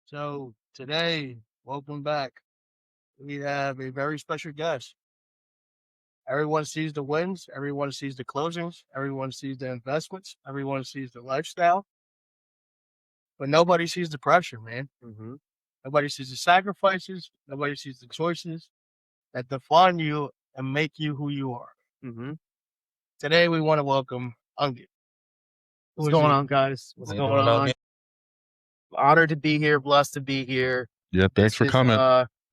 So today, welcome back. We have a very special guest. Everyone sees the wins, everyone sees the closings, everyone sees the investments, everyone sees the lifestyle, but nobody sees the pressure, man. Nobody sees the sacrifices, nobody sees the choices that define you and make you who you are. Mm-hmm. Today, we want to welcome Angad. What's going on, guys? What's How you going doing, on? Angad? Honored to be here, blessed to be here. Yeah, thanks for coming.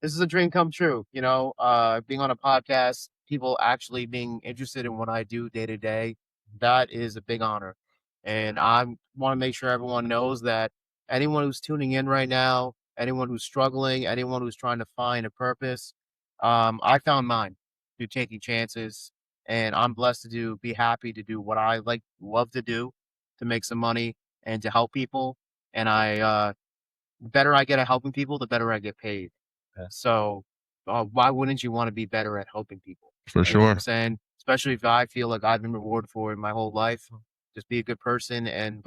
This is a dream come true. Being on a podcast, people actually being interested in what I do day to day, that is a big honor. And I want to make sure everyone knows that anyone who's tuning in right now, anyone who's struggling, anyone who's trying to find a purpose, I found mine through taking chances, and I'm blessed to be happy to do what I love to do, to make some money and to help people. And the better I get at helping people, the better I get paid. Yeah. So why wouldn't you want to be better at helping people? For You know what sure. I'm saying? Especially if I feel like I've been rewarded for it my whole life. Just be a good person and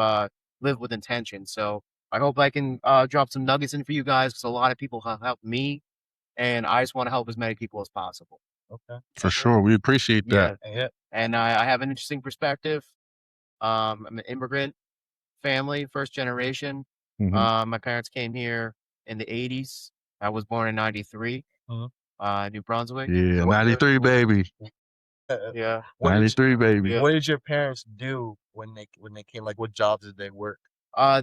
live with intention. So I hope I can drop some nuggets in for you guys, because a lot of people have helped me, and I just want to help as many people as possible. Okay. For sure. We appreciate that. Yeah. And I have an interesting perspective. I'm an immigrant family, first generation. Mhm. My parents came here in the 80s. I was born in 93, New Brunswick. Yeah, 93, baby. Yeah. 93, baby. Yeah. What did your parents do when they came? Like, what jobs did they work?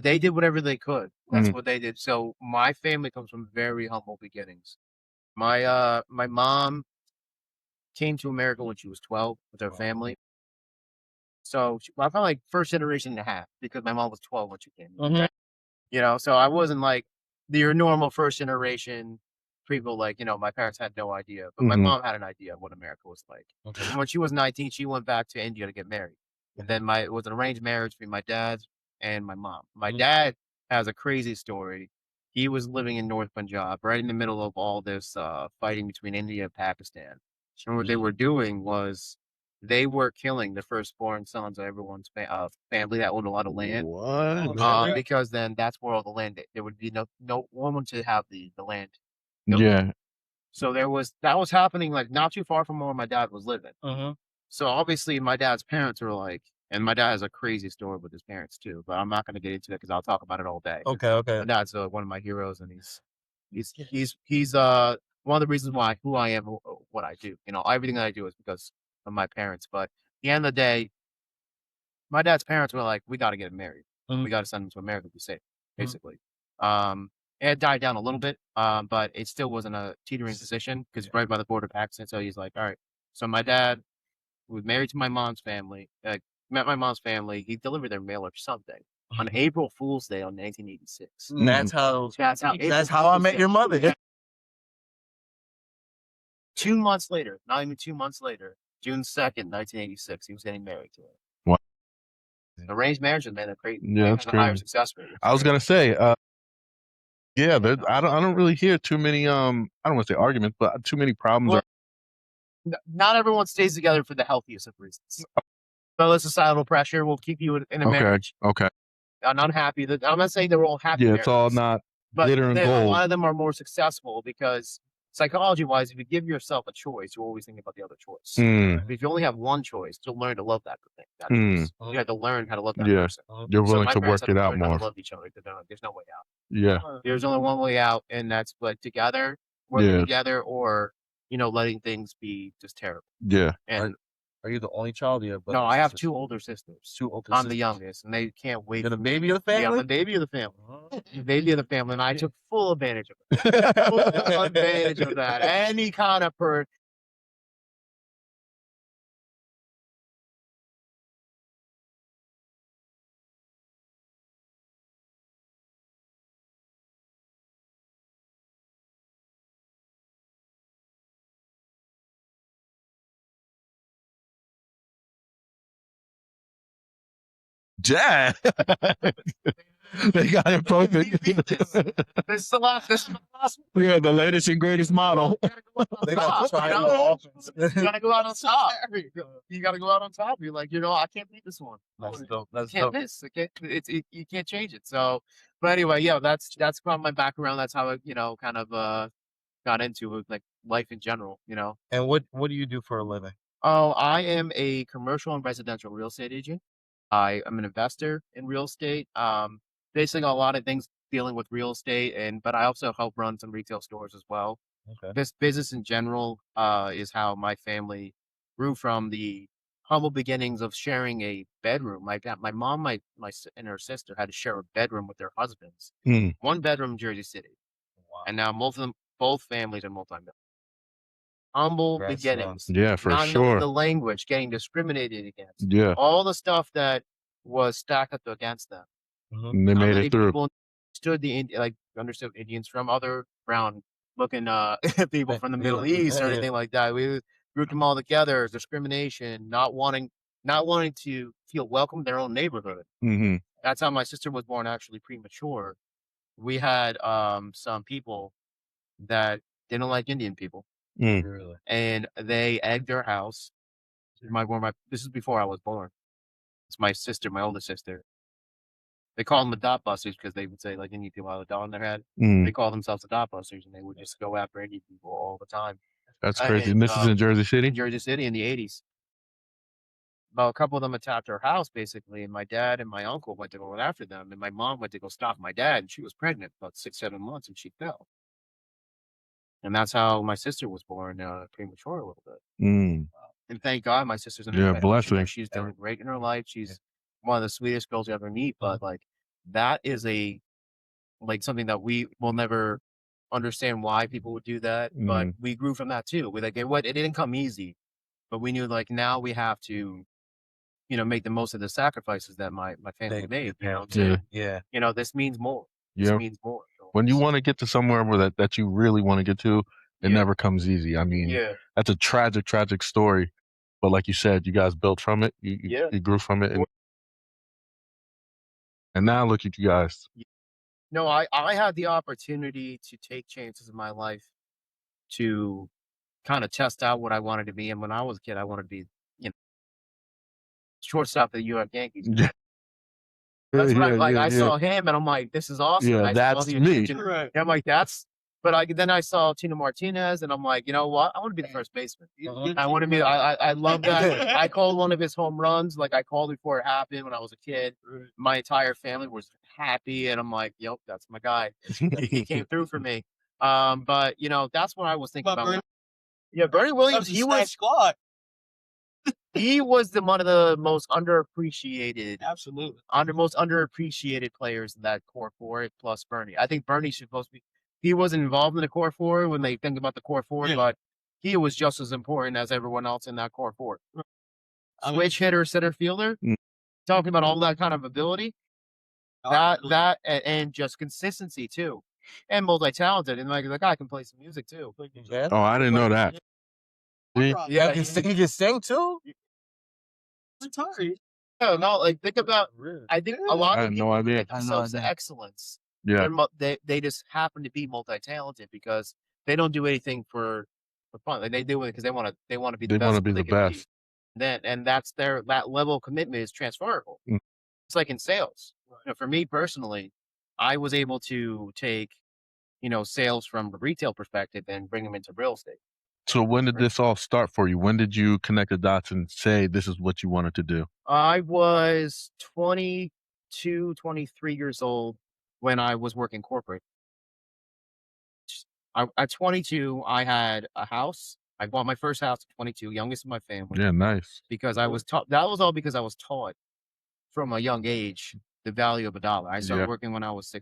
They did whatever they could. That's Mhm. what they did. So my family comes from very humble beginnings. My mom came to America when she was 12 with her family. So I felt like first generation and a half, because my mom was 12 when she came. So I wasn't like your normal first generation people. My parents had no idea, but my Mhm. mom had an idea of what America was like. Okay. And when she was 19, she went back to India to get married. And then it was an arranged marriage between my dad and my mom. My dad has a crazy story. He was living in North Punjab, right in the middle of all this fighting between India and Pakistan. And what they were doing was they were killing the firstborn sons of everyone's family that owned a lot of land. What? Because then that's where all the land, there would be no woman to have the land. Yeah. So that was happening like not too far from where my dad was living. So obviously my dad's parents were like, and my dad has a crazy story with his parents too, but I'm not going to get into that because I'll talk about it all day. Okay. My dad's one of my heroes, and he's one of the reasons who I am, what I do. Everything that I do is because of my parents. But at the end of the day, my dad's parents were like, we got to get him married. We got to send him to America to be safe, basically. It had died down a little bit, but it still wasn't a teetering position, because right by the border of Pakistan. So he's like, all right. So my dad was married to my mom's family, met my mom's family. He delivered their mail or something on April Fool's Day on 1986. That's how. April That's how I Fool's met Day. your mother. 2 months later, not even 2 months later, June 2nd, 1986, he was getting married to her. What? Arranged marriage, and they're crazy. Yeah, that's Higher crazy. success rate. I was gonna say, yeah, I don't really hear too many I don't want to say arguments, but too many problems. Well, not everyone stays together for the healthiest of reasons. So the societal pressure will keep you in a marriage. Okay. I'm not happy. I'm not saying they're all happy. Yeah, it's all not but glitter and a gold. lot of them are more successful because psychology-wise, if you give yourself a choice, you always think about the other choice. If you only have one choice, you'll learn to love that thing. You have to learn how to love that person. You're willing my to parents work had it to out learn how more. to love each other. There's no way out. Yeah. There's only one way out, and that's together, working together, or letting things be just terrible. Yeah. And Are you the only child? no, I have 2 older sisters. 2 older I'm the youngest, and they can't wait. You're the baby of the Yeah, I'm family? the baby of the family. The baby of the family, and I took full advantage of it. Full advantage of that. Any kind of Jack. They got it perfect. This is the last. We are the latest and greatest model. They got to try it on offense. You gotta go out on top. You gotta go out on top. You're like, I can't beat this one. That's dope. You can't miss. You can't change it. So, But anyway, yeah, that's kind of my background. That's how I, kind of got into it, like life in general. And what do you do for a living? Oh, I am a commercial and residential real estate agent. I am an investor in real estate. Basically a lot of things dealing with real estate, but I also help run some retail stores as well. Okay. This business in general is how my family grew from the humble beginnings of sharing a bedroom. My mom, and her sister had to share a bedroom with their husbands. Mm. One bedroom in Jersey City, Wow. and now both families are multi-million. Humble Congrats, beginnings, Yeah, for not knowing sure. the language, getting discriminated against, Yeah, all the stuff that was stacked up against them. Mhm. and they Not made many it through. people understood Indians from other brown looking people from the Middle East or anything like that. We grouped them all together. Discrimination, not wanting to feel welcome in their own neighborhood. Hmm. That's how my sister was born, actually premature. We had some people that didn't like Indian people, Mm. Really? and they egged their house. This is before I was born. It's my sister, my older sister. They call them the dot busters because they would say, like, Indian people have a dot on their head. Mm. They call themselves the dot busters, and they would just go after Indian people all the time. That's crazy. And And this is in Jersey City? in Jersey City in the 80s. About a couple of them attacked our house, basically, and my dad and my uncle went to go after them, and my mom went to go stop my dad, and she was pregnant about 6, 7 months, and she fell. And that's how my sister was born premature a little bit. Mm. And thank God my sister's in a Yeah, good position. blessing. She's doing great in her life. She's one of the sweetest girls you ever meet. But like that is something that we will never understand why people would do that. But we grew from that too. It didn't come easy, but we knew like now we have to, make the most of the sacrifices that my family made. This means more. This Yeah. means more. So When you want to get to somewhere where that you really want to get to, it Yeah. never comes easy. I mean, yeah, that's a tragic, tragic story. But like you said, you guys built from it. Yeah. You grew from it. And now look at you guys. no, I had the opportunity to take chances in my life to kind of test out what I wanted to be. And when I was a kid, I wanted to be, shortstop of the New York Yankees. Yeah. That's what Yeah, I yeah. saw him, and I'm like, this is awesome. Yeah, I saw that's the me. attention. Right. And I'm like, then I saw Tino Martinez, and I'm like, you know what? I want to be the first baseman. I want to be. I love that. I called one of his home runs. Like I called before it happened when I was a kid. My entire family was happy, and I'm like, yep, that's my guy. He came through for me. But that's what I was thinking about. Yeah, Bernie Williams. He was squad. one of the most underappreciated. Absolutely. Most underappreciated players in that core four, plus Bernie. I think Bernie's supposed to be. He wasn't involved in the core four when they think about the core four, Yeah. but he was just as important as everyone else in that core four. Switch hitter, center fielder. Mm. Talking about all that kind of ability, and just consistency too, and multi-talented. And like the guy can play some music too. Oh, I didn't know that. See? Yeah, he can sing too. Sorry. No, like think about. I think a lot I of had people no idea. make themselves to excellence. Yeah. They just happen to be multi-talented because they don't do anything for fun. Like they do it because they want to be the They best. want to be the can best. And that's that level of commitment is transferable. Mm. It's like in sales. For me personally, I was able to take sales from the retail perspective and bring them into real estate. So when did this all start for you? When did you connect the dots and say this is what you wanted to do? I was 22, 23 years old when I was working corporate. At 22, I had a house. I bought my first house at 22, youngest in my family. Yeah, nice. Because I was taught. That was all because I was taught from a young age the value of a dollar. I started working when I was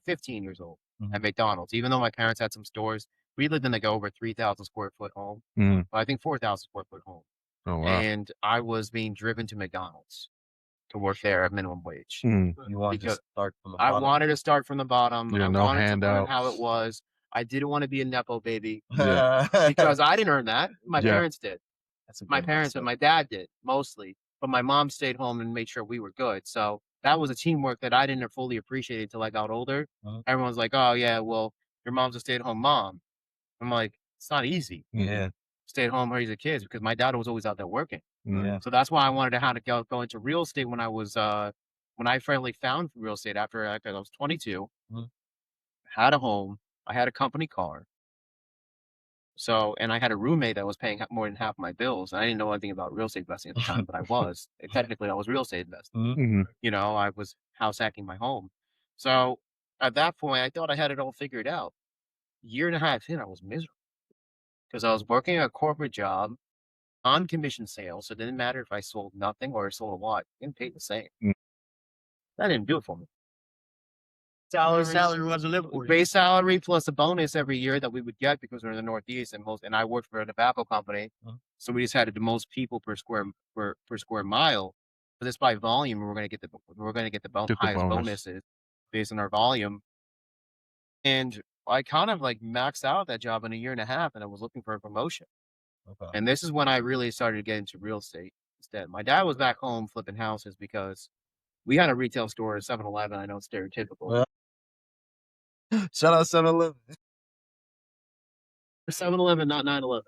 15 years old at McDonald's. Even though my parents had some stores, we lived in like over 3,000 square foot home. I think 4,000 square foot home. Oh, wow. And I was being driven to McDonald's to work there at minimum wage. You wanted to start from the I bottom. wanted to start from the bottom. Yeah, I no wanted to learn handouts. how it was. I didn't want to be a nepo baby Yeah. because I didn't earn that. My Yeah. parents did. My parents and my dad did mostly, but my mom stayed home and made sure we were good. So that was a teamwork that I didn't fully appreciate until I got older. Everyone's like, "Oh yeah, well, your mom's a stay-at-home mom." I'm like, it's not easy. Yeah. Stay at home, raise the kids because my dad was always out there working. Yeah. So that's why I wanted to how to go into real estate when I was when I finally found real estate after I was 22, Mhm. had a home, I had a company car. So, and I had a roommate that was paying more than half my bills. And I didn't know anything about real estate investing at the time, but I was. Technically, I was real estate investing. Mhm. Hmm. You know, I was house hacking my home. So at that point, I thought I had it all figured out. Year and a half in, I was miserable because I was working a corporate job on commission sales. So it didn't matter if I sold nothing or I sold a lot. Getting paid the same. Mm. That didn't do it for me. Salary wasn't living for you. Base salary plus a bonus every year that we would get because we're in the Northeast and I worked for a tobacco company. Mhm. So we just had the most people per square mile. But it's by volume. We're going to get the Get the highest bonus. bonuses based on our volume. And I kind of like maxed out that job in a year and a half, and I was looking for a promotion. Okay. And this is when I really started to get into real estate instead. My dad was back home flipping houses because we had a retail store at 7-Eleven. I know it's stereotypical. Well, shout out 7-Eleven. 7-Eleven, not 9-11.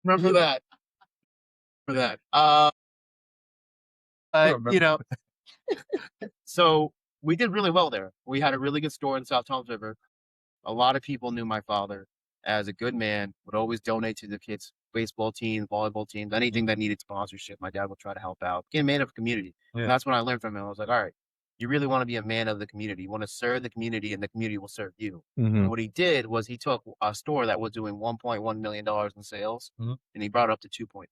Remember that. For that. You know, so we did really well there. We had a really good store in South Toms River. A lot of people knew my father as a good man, would always donate to the kids' baseball teams, volleyball teams, anything that needed sponsorship. My dad would try to help out. Get a man of the community. Yeah. And that's when I learned from him. I was like, all right, you really want to be a man of the community. You want to serve the community, and the community will serve you. Hmm. And what he did was he took a store that was doing $1.1 million in sales, Mhm. and he brought it up to 2.3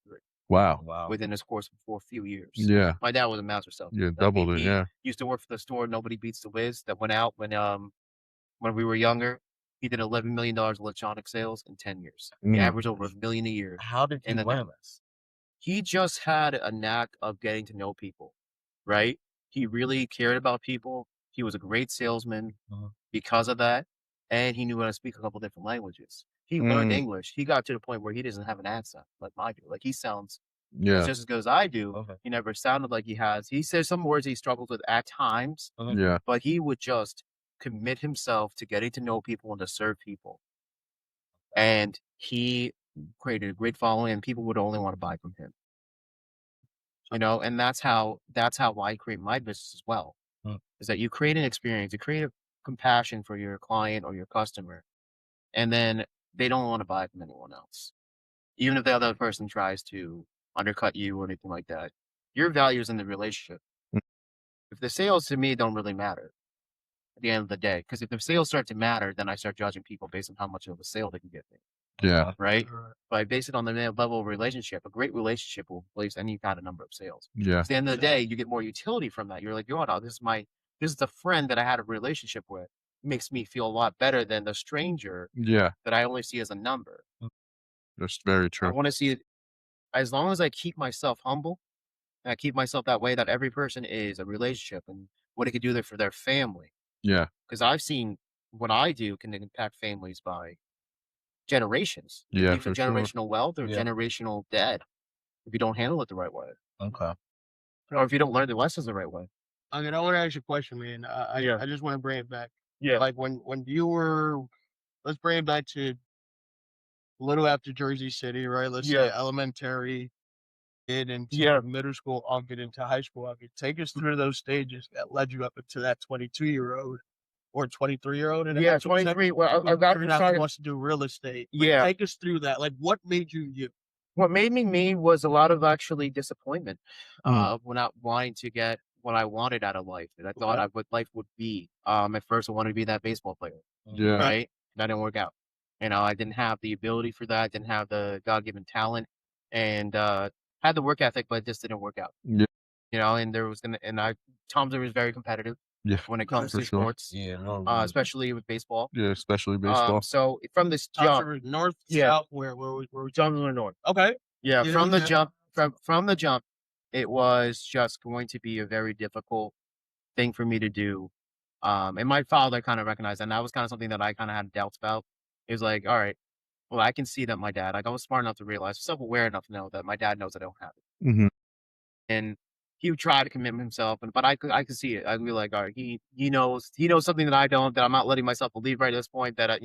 Wow. Wow. within his course for a few years. Yeah. My dad was a master salesman. Yeah. Doubled it. He Yeah. used to work for the store Nobody Beats the Wiz that went out when we were younger. He did $11 million electronic sales in 10 years. He Mm. averaged over $1 million a year. How did you And then win this? He just had a knack of getting to know people, right? He really cared about people. He was a great salesman Mhm. because of that. And he knew how to speak a couple different languages. He learned Mm. English. He got to the point where he doesn't have an accent like I do. Like he sounds Yeah. just as good as I do. Okay. He never sounded like he has. He says some words he struggles with at times, Okay. Yeah. but he would just commit himself to getting to know people and to serve people. And he created a great following, and people would only want to buy from him. You know, and that's how I create my business as well. Mm. Is that you create an experience, you create a compassion for your client or your customer, and then they don't want to buy from anyone else. Even if the other person tries to undercut you or anything like that. Your value is in the relationship. Mm. If the sales to me don't really matter at the end of the day, because if the sales start to matter, then I start judging people based on how much of a sale they can get me, Yeah. right? Right. But I base it on the level of relationship. A great relationship will replace any kind of number of sales. Yeah. At the end of the day, you get more utility from that. You're like, oh, no, this is the friend that I had a relationship with. It makes me feel a lot better than the stranger Yeah. that I only see as a number. That's very I true. want to see it as long as I keep myself humble and I keep myself that way, that every person is a relationship and what it could do there for their family. Yeah. Because I've seen what I do can impact families by generations. You Yeah, leave a for sure. generational wealth or Yeah. generational debt if you don't handle it the right way, Okay. or if you don't learn the lessons the right way. I mean, I want to ask you a question, man. Yeah. I just want to bring it back. Yeah. Like when you were, let's bring it back to a little after Jersey City, right? Let's say Yeah. elementary, get into Yeah. middle school, I'll get into high school. I'll get take us through those stages that led you up into that 22-year-old or 23-year-old. And Yeah, 23. Well, I got started. wants to do real estate. But Yeah. take us through that. Like, what made you you? What made me me was a lot of actually disappointment Mm. when not wanting to get what I wanted out of life that I thought Okay. what life would be. At first, I wanted to be that baseball player, Yeah. right? That didn't work out. You know, I didn't have the ability for that. Didn't have the God-given talent, and had the work ethic, but it just didn't work out. Yeah. You know, and Tom's was very competitive Yeah. when it comes For to sure. sports, Yeah. No. especially with baseball. Yeah. Especially baseball. So from this Top jump, River, north, Yeah. south, where we Tom's in the north. okay. Yeah, Yeah, from the yeah. jump, from the jump, it was just going to be a very difficult thing for me to do. And my father kind of recognized that, and that was kind of something that I kind of had doubts about. It was like, all right, well, I can see that my dad, like I was smart enough to realize, self-aware enough to know that my dad knows I don't have it. Hmm. And he would try to commit himself, but I could see it. I'd be like, all right, he knows something that I don't, that I'm not letting myself believe right at this point that I'm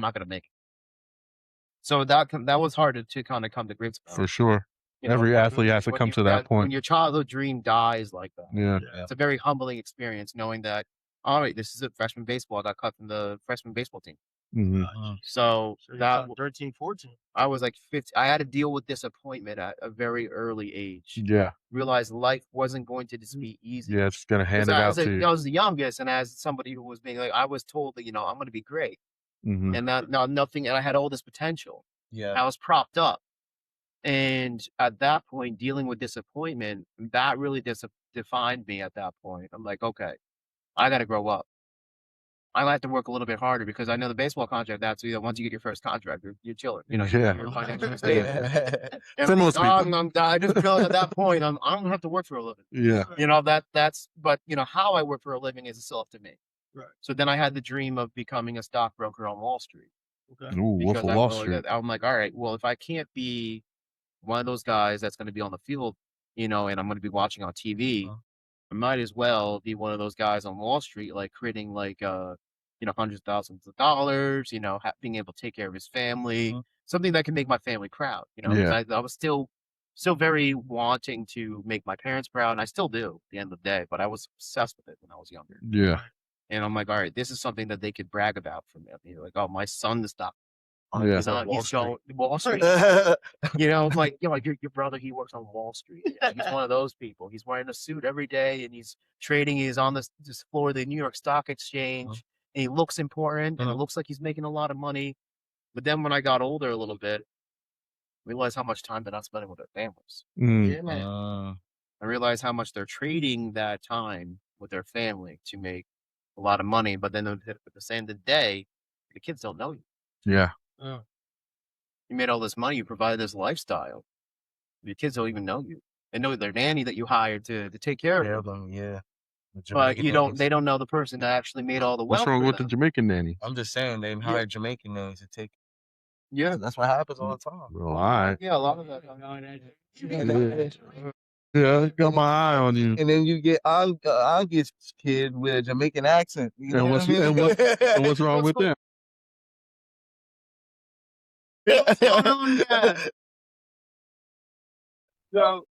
not gonna make it. So that was hard to kind of come to grips with. For sure. You know, Every athlete has to when come you- to that when point. your childhood dream dies like that. Yeah. It's a very humbling experience knowing that, all right, this is a freshman baseball. I got cut from the freshman baseball team. hmm So So that 13, 14. I was like 50. I had to deal with disappointment at a very early age. Yeah. Realized life wasn't going to just be easy. Yeah. It's gonna hand it out to you. I was the youngest, and as somebody who was being like, I was told that I'm going to be great, hmm and nothing, and I had all this potential. Yeah. I was propped up, and at that point, dealing with disappointment, that really defined me. At that point, I'm like, okay, I got to grow up. I have to work a little bit harder because I know the baseball contract. That's once you get your first contract, you're chilling. Yeah. You're financially stable. And For most people. I just feel like at that point, I'm gonna have to work for a living. Yeah. But how I work for a living is still up to me. Right. So then I had the dream of becoming a stockbroker on Wall Street. Okay. Ooh, Wolf of Wall Street. I'm like, all right, well, if I can't be one of those guys that's going to be on the field, and I'm going to be watching on TV, I might as well be one of those guys on Wall Street, like creating hundreds of thousands of dollars, being able to take care of his family, something that can make my family proud, 'cause Yeah. I was still very wanting to make my parents proud. And I still do at the end of the day, but I was obsessed with it when I was younger. Yeah. And I'm like, all right, this is something that they could brag about for me. Like, oh, my son is stock. Yeah. He's on Wall Street. Like, your brother, he works on Wall Street. Yeah, he's one of those people. He's wearing a suit every day and he's trading. He's on this floor of the New York Stock Exchange. And he looks important and it looks like he's making a lot of money. But then when I got older a little bit, I realized how much time they're not spending with their families. Mm. Yeah, man. I realized how much they're trading that time with their family to make a lot of money. But then at the end of the day, the kids don't know you. Yeah. Oh. You made all this money, you provided this lifestyle. Your kids don't even know you. They know their nanny that you hired to take care of them. Yeah. But they don't know the person that actually made all the wealth. What's wrong for with the them. Jamaican nanny? I'm just saying they hired Jamaican nannies to take. Yeah, That's what happens all the time. Well, all right. yeah, a lot of that. Yeah, got my eye on you. And then you get Angad's kid with a Jamaican accent. You know And what I mean? And what's wrong with them? So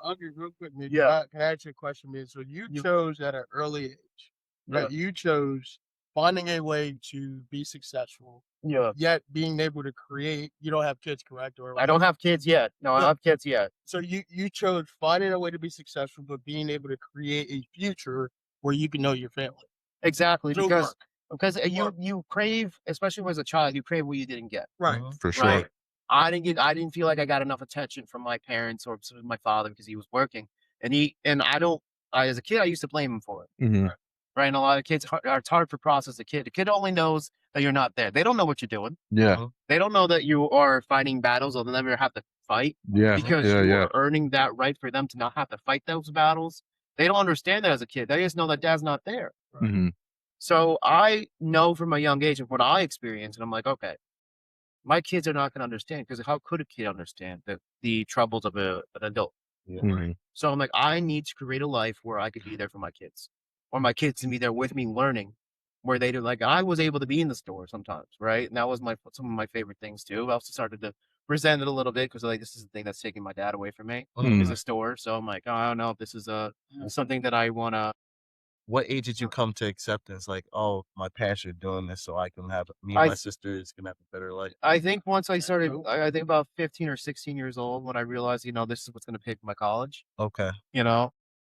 Uncle, real quick, man, Yeah. can I ask you a question, man? So you chose at an early age, right? You chose finding a way to be successful, Yeah. yet being able to create. You don't have kids, correct? Or I don't have kids yet. No, I don't have kids yet. So you chose finding a way to be successful, but being able to create a future where you can know your family. Exactly, Through because work. you crave, especially as a child, you crave what you didn't get. Right. For sure. Right. I didn't feel like I got enough attention from my parents or my father because he was working, as a kid I used to blame him for it. hmm Right, and a lot of kids, it's hard to process a kid. A kid only knows that you're not there. They don't know what you're doing. Yeah. They don't know that you are fighting battles or they'll never have to fight Yeah. because Yeah. you Yeah. are earning that right for them to not have to fight those battles. They don't understand that as a kid. They just know that dad's not there. hmm So I know from a young age of what I experienced, and I'm like, okay, my kids are not going to understand because how could a kid understand the troubles of an adult? hmm So I'm like, I need to create a life where I could be there for my kids, or my kids can be there with me learning, where they do. Like I was able to be in the store sometimes, right? And that was some of my favorite things too. I also started to resent it a little bit because like this is the thing that's taking my dad away from me is the store. So I'm like, oh, I don't know if this is something that I want to. What age did you come to acceptance? Like, oh, my parents are doing this, so I can have me and my sisters can have a better life. I think once I started, I think about 15 or 16 years old when I realized, this is what's going to pay for my college. Okay.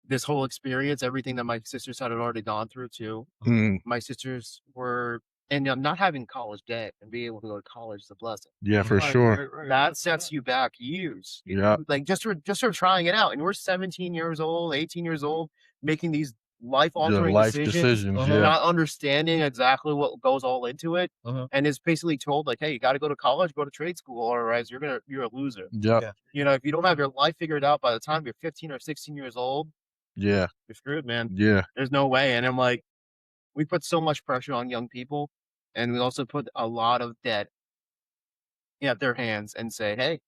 This whole experience, everything that my sisters had already gone through too. hmm My sisters were, and not having college debt and being able to go to college is a blessing. Yeah, for sure. That sets you back years. Yeah. Like just for trying it out. And we're 17 years old, 18 years old, making these life-altering decisions, Yeah. not understanding exactly what goes all into it, and is basically told like, hey, you got to go to college, go to trade school, otherwise you're a loser. Yeah. If you don't have your life figured out by the time you're 15 or 16 years old, Yeah. you're screwed, man. Yeah. There's no way. And I'm like, we put so much pressure on young people, and we also put a lot of debt at their hands and say, hey,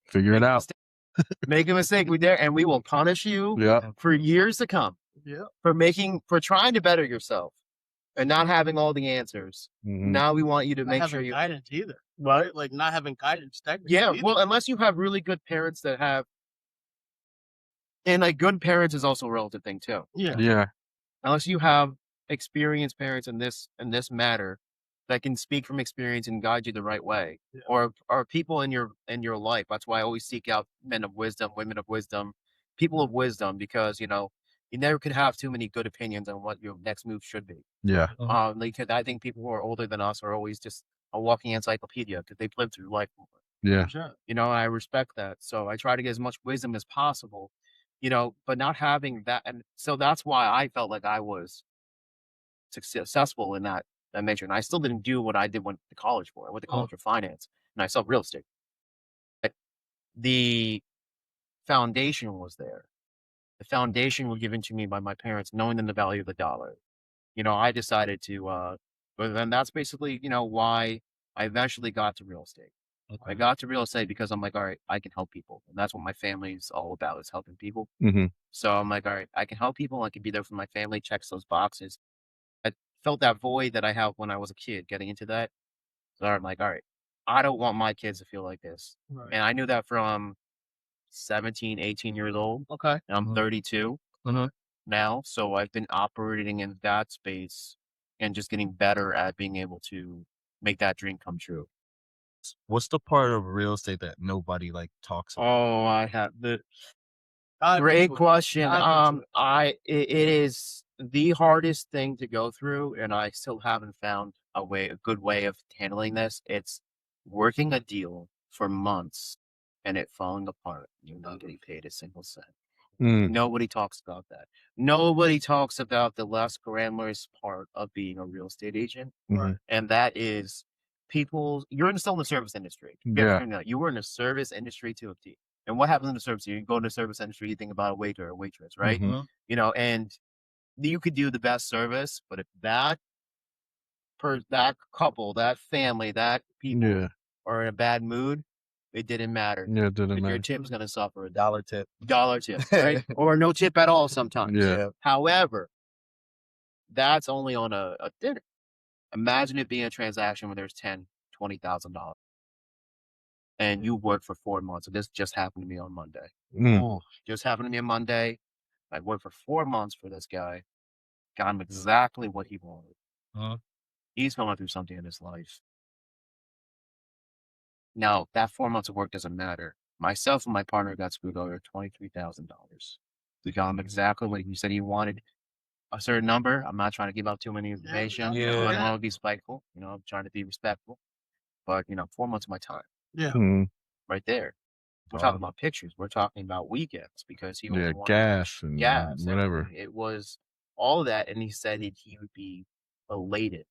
Figure it out. make a mistake, we will punish you Yeah. for years to come. Yeah. For trying to better yourself and not having all the answers. hmm Now we want you to Not make having sure you guidance either. right? Like not having guidance. Yeah, well, unless you have really good parents that have, and like good parents is also a relative thing too. Yeah. Yeah. Unless you have experienced parents in this matter that can speak from experience and guide you the right way, Yeah. or people in your life. That's why I always seek out men of wisdom, women of wisdom, people of wisdom, because you never could have too many good opinions on what your next move should be. Yeah. Like I think people who are older than us are always just a walking encyclopedia because they've lived through life more. Yeah. Sure. I respect that. So I try to get as much wisdom as possible, but not having that. And so that's why I felt like I was successful in that major. And I still didn't do what I did went to college for. I went to college for finance and I saw real estate. But the foundation was there. The foundation was given to me by my parents, knowing them the value of the dollar. I decided to, but then that's basically, why I eventually got to real estate. I got to real estate because I'm like, all right, I can help people. And that's what my family's all about, is helping people. Mm-hmm. So I'm like, all right, I can help people. I can be there for my family, checks those boxes. I felt that void that I had when I was a kid getting into that. So I'm like, all right, I don't want my kids to feel like this. Right. And I knew that from 17, 18 years old. Okay. And I'm 32 now. So I've been operating in that space and just getting better at being able to make that dream come true. What's the part of real estate that nobody like talks about? Oh, I have the Dive great into it. question. Dive into it. It is the hardest thing to go through, and I still haven't found a good way of handling this. It's working a deal for months and it falling apart. You're not getting paid a single cent. Mm. Nobody talks about that. Nobody talks about the less glamorous part of being a real estate agent. Mhm. And that is you're still in the service industry. Yeah. You were in the service industry to a T. And what happens in the service? You go into the service industry, you think about a waiter or a waitress, right? Mhm. And you could do the best service, but if that couple, that family, that people Yeah. are in a bad mood, it didn't matter. Yeah. It didn't Your matter. tip's gonna suffer. $1 tip. Dollar tip, right? Or no tip at all sometimes. Yeah. However, that's only on a dinner. Imagine it being a transaction where there's $10,000, $20,000 and you work for 4 months. And this just happened to me on Monday. Mm. Just happened to me on Monday. I worked for 4 months for this guy. Got him exactly what he wanted. Uh-huh. He's going through something in his life. Now, that 4 months of work doesn't matter. Myself and my partner got screwed over $23,000. We got him exactly what he said he wanted. A certain number. I'm not trying to give out too many information. Yeah. I don't want to be spiteful. I'm trying to be respectful. But 4 months of my time Yeah. Mm. right there. We're talking about pictures. We're talking about weekends because he Yeah. only wanted Gas and gas, whatever. everything. It was all of that, and he said he would be elated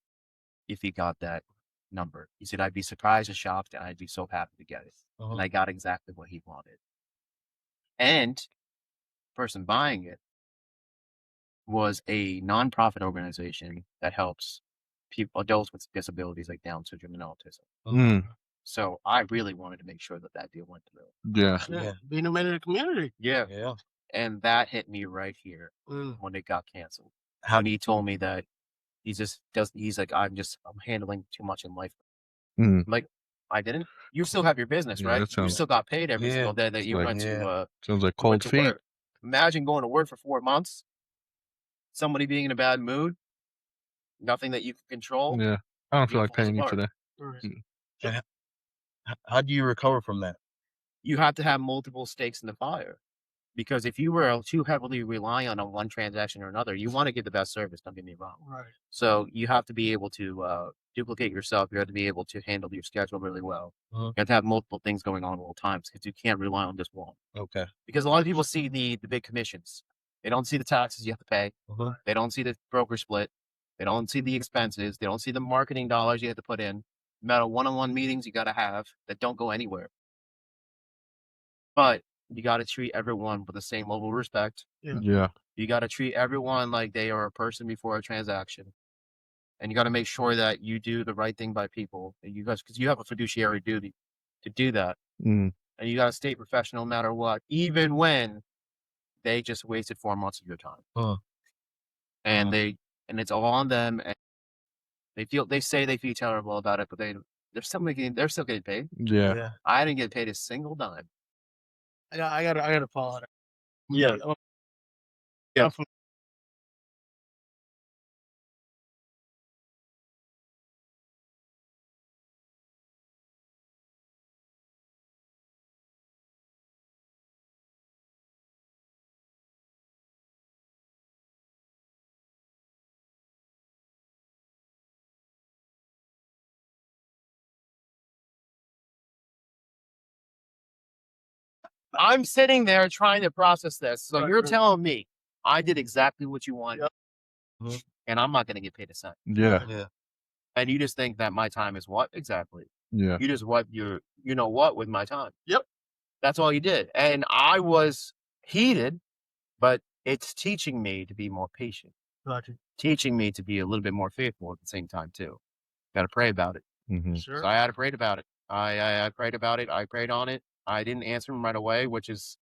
if he got that number. He said, I'd be surprised and shocked, and I'd be so happy to get it. And I got exactly what he wanted. And the person buying it was a nonprofit organization that helps adults with disabilities like Down syndrome and autism. Mm. So I really wanted to make sure that deal went through. Yeah. Yeah. Being a man in the community. Yeah. Yeah. And that hit me right here Mm. when it got canceled. When he told me that he's like, I'm handling too much in life. Mm. Like, I didn't. You still have your business, Yeah, right? that You sounds- still got paid every Yeah. single day that you like- went to Sounds like went cold to feet. work. Imagine going to work for 4 months, somebody being in a bad mood, nothing that you can control. Yeah. I don't feel You'll like fall paying you apart. today. Right. How do you recover from that? You have to have multiple stakes in the fire. Because if you were too heavily relying on one transaction or another, you want to give the best service, don't get me wrong. Right. So you have to be able to duplicate yourself. You have to be able to handle your schedule really well. Uh-huh. You have to have multiple things going on at all times because you can't rely on just one. Okay. Because a lot of people see the big commissions. They don't see the taxes you have to pay. Uh-huh. They don't see the broker split. They don't see the expenses. They don't see the marketing dollars you have to put in. The amount of one-on-one meetings you got to have that don't go anywhere. But you got to treat everyone with the same level of respect. Yeah. You got to treat everyone like they are a person before a transaction. And you got to make sure that you do the right thing by people. Because you have a fiduciary duty to do that. Mm. And you got to stay professional no matter what, even when they just wasted 4 months of your time. Uh-huh. And it's all on them. And they say they feel terrible about it, but they're still getting paid. Yeah. I didn't get paid a single dime. I gotta follow that. Yeah. I'm from I'm sitting there trying to process this. So Right, you're right. telling me I did exactly what you wanted, Mhm. and I'm not going to get paid a cent. Yeah. Yeah. And you just think that my time is what? Exactly. Yeah. You just what you know what with my time. Yep. That's all you did. And I was heated, but it's teaching me to be more patient, Gotcha. teaching me to be a little bit more faithful at the same time too. Got to pray about it. Mm-hmm. Sure. So I had to pray about it. I prayed about it. I prayed on it. I didn't answer him right away, which is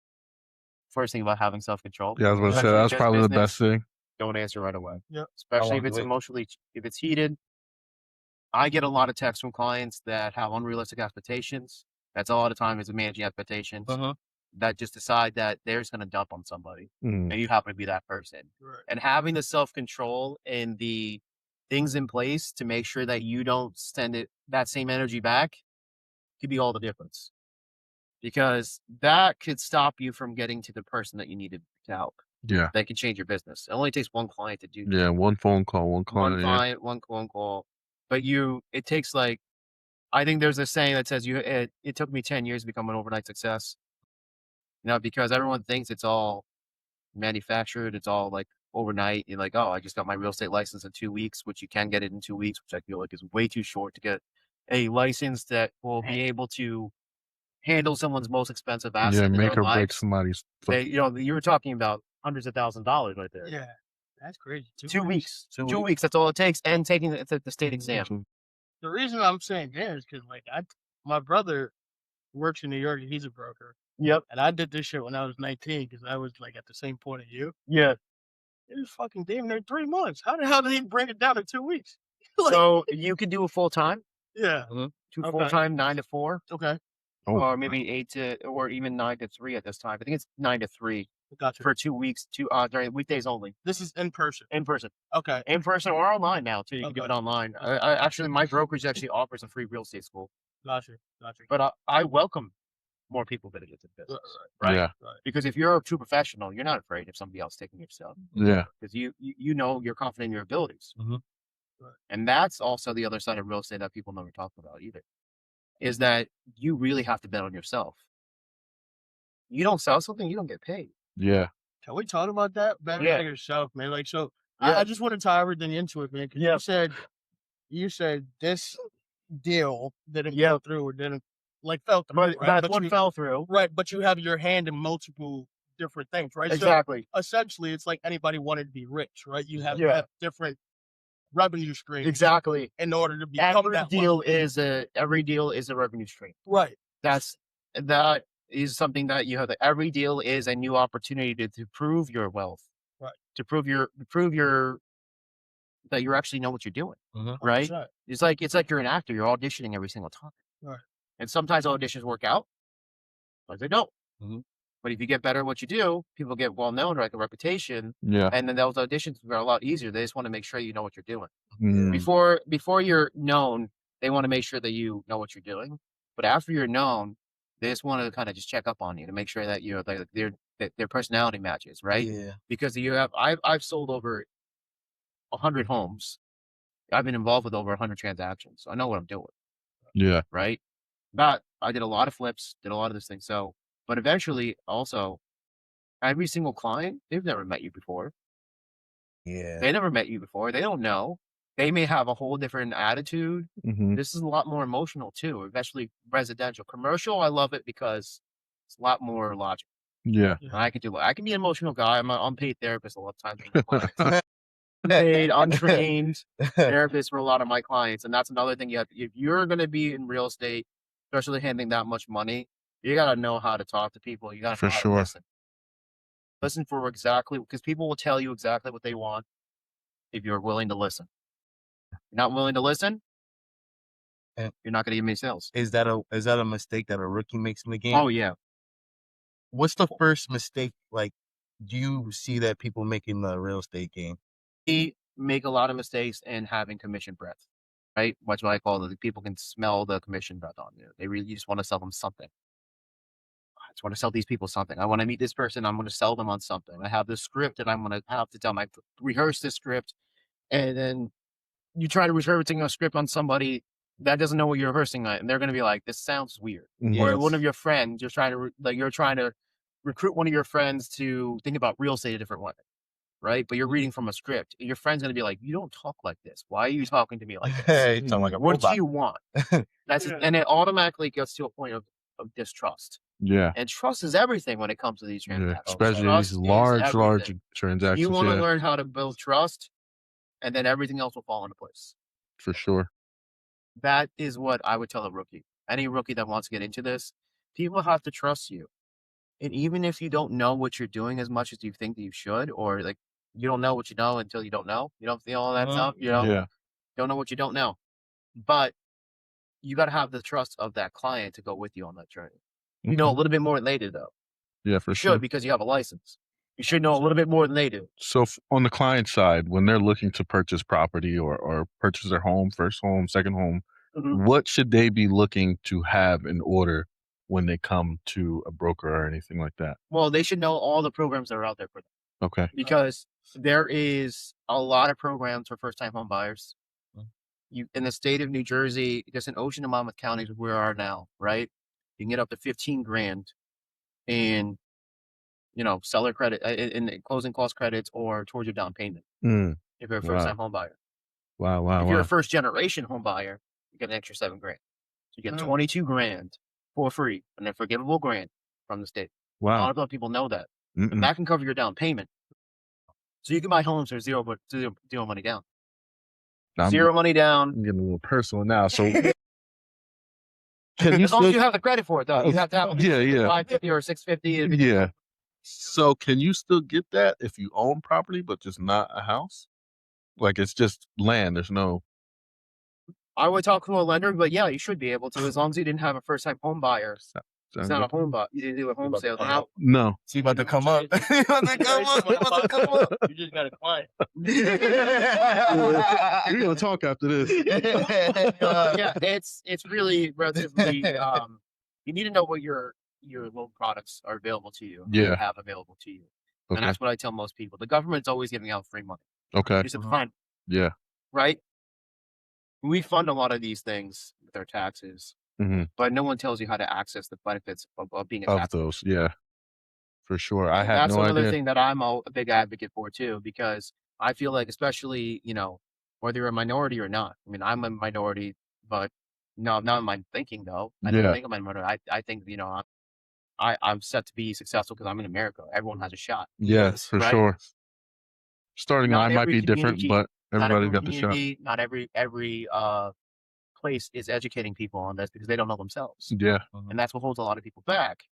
first thing about having self-control. Yeah, I was going to say Especially that's this probably the business, best thing. don't answer right away. Yep. Especially long if to it's wait? emotionally, if it's heated. I get a lot of texts from clients that have unrealistic expectations. That's a lot of time is managing expectations that just decide that they're just going to dump on somebody. Mhm. And you happen to be that person. Right. And having the self-control and the things in place to make sure that you don't send that same energy back could be all the difference. Because that could stop you from getting to the person that you needed to help. Yeah. That can change your business. It only takes one client to do that. Yeah. One phone call, one One client. Yeah. client, one phone call. But it takes like, I think there's a saying that says it took me 10 years to become an overnight success. Because everyone thinks it's all manufactured. It's all like overnight. You're like, oh, I just got my real estate license in 2 weeks, which you can get it in 2 weeks, which I feel like is way too short to get a license that will be able to handle someone's most expensive asset Yeah. in Make their or break lives. somebody's. You were talking about hundreds of $1,000s right there. Yeah. That's crazy. 2 weeks. 2 2 weeks. weeks. That's all it takes. And taking the state exam. The reason I'm saying yeah is because like my brother works in New York and he's a broker. Yep. And I did this shit when I was 19 because I was like at the same point as you. Yeah. It was fucking damn near 3 months. How the hell did he bring it down to 2 weeks? Like, So you could do a full time, yeah. two Okay. full time, 9 to 4, Okay. Oh. or maybe 8 to, or even 9 to 3 at this time. I think it's 9 to 3 Gotcha. for 2 weeks, during weekdays only, This is in person. in person, Okay. or online now too. You can do it Okay. online. I actually, my brokerage actually offers a free real estate school, Gotcha. Gotcha. but I welcome more people that get into business, right? Yeah. Right. Because if you're a true professional, you're not afraid of somebody else taking your stuff. Yeah. Because you know you're confident in your abilities. Mhm. Right. And that's also the other side of real estate that people never talk about either, is that you really have to bet on yourself. You don't sell something, you don't get paid. Yeah. Can we talk about that? Better Yeah. than yourself, man. Like, so Yeah. I just want to tie everything into it, man. 'Cause you said this deal didn't go through or didn't fell through. But Right? that's But what you, fell through. right. But you have your hand in multiple different things, right? Exactly. So essentially, it's like anybody wanted to be rich, right? You have, Yeah. different revenue streams Exactly. in order to become Every that deal is a revenue stream. right. That is something that you have. Every deal is a new opportunity to prove your wealth. Right. To prove that you actually know what you're doing. Mhm. Right. 100%. It's like you're an actor. You're auditioning every single time. Right. And sometimes auditions work out, but they don't. Mhm. But if you get better at what you do, people get well known, like a reputation, Yeah. and then those auditions are a lot easier. They just want to make sure you know what you're doing. Mm. Before you're known, they want to make sure that you know what you're doing. But after you're known, they just want to kind of just check up on you to make sure that you're like their personality matches, right? Yeah. Because I've sold over 100 homes. I've been involved with over 100 transactions. So I know what I'm doing, Yeah. right? But I did a lot of flips, did a lot of this thing. So, but eventually, also, every single client, they've never met you before. Yeah. They never met you before. They don't know. They may have a whole different attitude. Mm-hmm. This is a lot more emotional too, especially residential. Commercial, I love it because it's a lot more logical. Yeah. And I can be an emotional guy. I'm an unpaid therapist a lot of times for my clients. Unpaid, untrained therapist for a lot of my clients. And that's another thing if you're going to be in real estate, especially handling that much money, you got to know how to talk to people. You got to For know how to sure. listen. Listen for exactly, because people will tell you exactly what they want if you're willing to listen. If you're not willing to listen, And you're not going to get many sales. is that a mistake that a rookie makes in the game? Oh yeah. What's the first mistake? Like, do you see that people make in the real estate game? We make a lot of mistakes in having commission breath, right? That's what I call it. People can smell the commission breath on you. They really just want to sell them something. I just want to sell these people something. I want to meet this person. I'm going to sell them on something. I have this script that I'm going to have to tell my rehearse this script. And then you try to rehearsing a script on somebody that doesn't know what you're rehearsing on, and they're going to be like, "This sounds weird." Or Yes. one of your friends, you're trying to recruit one of your friends to think about real estate a different way, right? But you're reading from a script. Your friend's going to be like, "You don't talk like this. Why are you talking to me like this? Hey, sound like a What do robot. you want?" And it automatically gets to a point of distrust. Yeah. And trust is everything when it comes to these Yeah. transactions. Especially Trust these is large everything. transactions. You want to Yeah, learn how to build trust, and then everything else will fall into place. for sure. That is what I would tell a rookie. Any rookie that wants to get into this, people have to trust you. And even if you don't know what you're doing as much as you think that you should, or like you don't know what you know until you don't know, you don't feel all that stuff, Yeah. don't know what you don't know. But you got to have the trust of that client to go with you on that journey. You know a little bit more than they do, though. Yeah, for You sure. should, because you have a license. You should know a little bit more than they do. So on the client side, when they're looking to purchase property or purchase their home, first home, second home, what should they be looking to have in order when they come to a broker or anything like that? Well, they should know all the programs that are out there for them, Okay. because there is a lot of programs for first-time home buyers. In the state of New Jersey, just in Ocean and Monmouth counties where we are now, right? You can get up to 15 grand in, seller credit, in closing cost credits, or towards your down payment if you're a first-time home buyer. Wow. If you're a first-generation home buyer, you get an extra 7 grand. So you get 22 grand for free, and a forgivable grant from the state. A lot Wow. of other people know that. And that can cover your down payment. So you can buy homes for zero money down. I'm Zero money down. getting a little personal now. So can you As long as still, you have the credit for it, though. You have to have Yeah. 550 or 650. yeah. So can you still get that if you own property but just not a house? Like it's just land. There's no. I would talk to a lender, but yeah, you should be able to, as long as you didn't have a first-time home buyer. It's not a home buy. You didn't do a home sale. Now, No. See, about to come up. About to come up. You just got a client. We're gonna talk after this. yeah, it's really relatively. You need to know what your loan products are available to you. Yeah. Have available to you, Okay. and that's what I tell most people. The government's always giving out free money. Okay. You just have to find, Yeah. right? We fund a lot of these things with our taxes, but no one tells you how to access the benefits of being a Of tax. those, yeah, for sure. I And had that's no another idea. thing that I'm a big advocate for too, because I feel like, especially, whether you're a minority or not. I mean, I'm a minority, but no, not in my thinking though. I don't Yeah. think I'm a minority. I think, I'm set to be successful because I'm in America. Everyone has a shot. Yes, for right? sure. Starting Not line might every be different, community- but Not everybody every got the shot. community, not every place is educating people on this because they don't know themselves. Yeah. And that's what holds a lot of people back.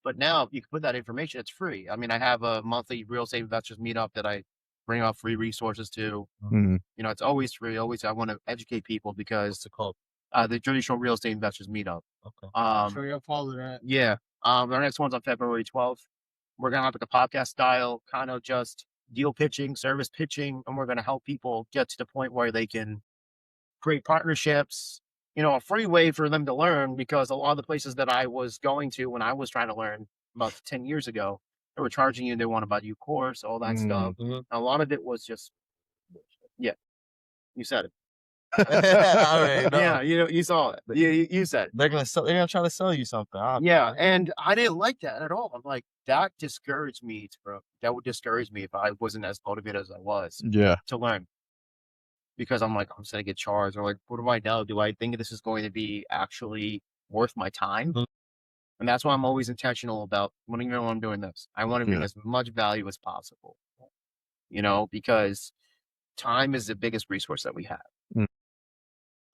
But now you can put that information, it's free. I mean, I have a monthly real estate investors meetup that I bring out free resources to. Mhm. It's always free. Always, I want to educate people because What's it called? the traditional real estate investors meetup. Okay. So you'll follow that. Yeah. Our next one's on February 12th. We're gonna have like a podcast style, kind of just deal pitching, service pitching, and we're gonna help people get to the point where they can create partnerships. A free way for them to learn, because a lot of the places that I was going to when I was trying to learn about 10 years ago, they were charging you. They want about you course, all that stuff. A lot of it was just, yeah, you said it. All right. No. Yeah, you saw it. You said it. They're gonna try to sell you something. Yeah, and I didn't like that at all. I'm like, that discouraged me, bro. That would discourage me if I wasn't as motivated as I was Yeah. to learn. Because I'm like, I'm just gonna get charged, or like, what do I know? Do I think this is going to be actually worth my time? And that's why I'm always intentional about when I'm doing this. I want to bring as much value as possible. Because time is the biggest resource that we have.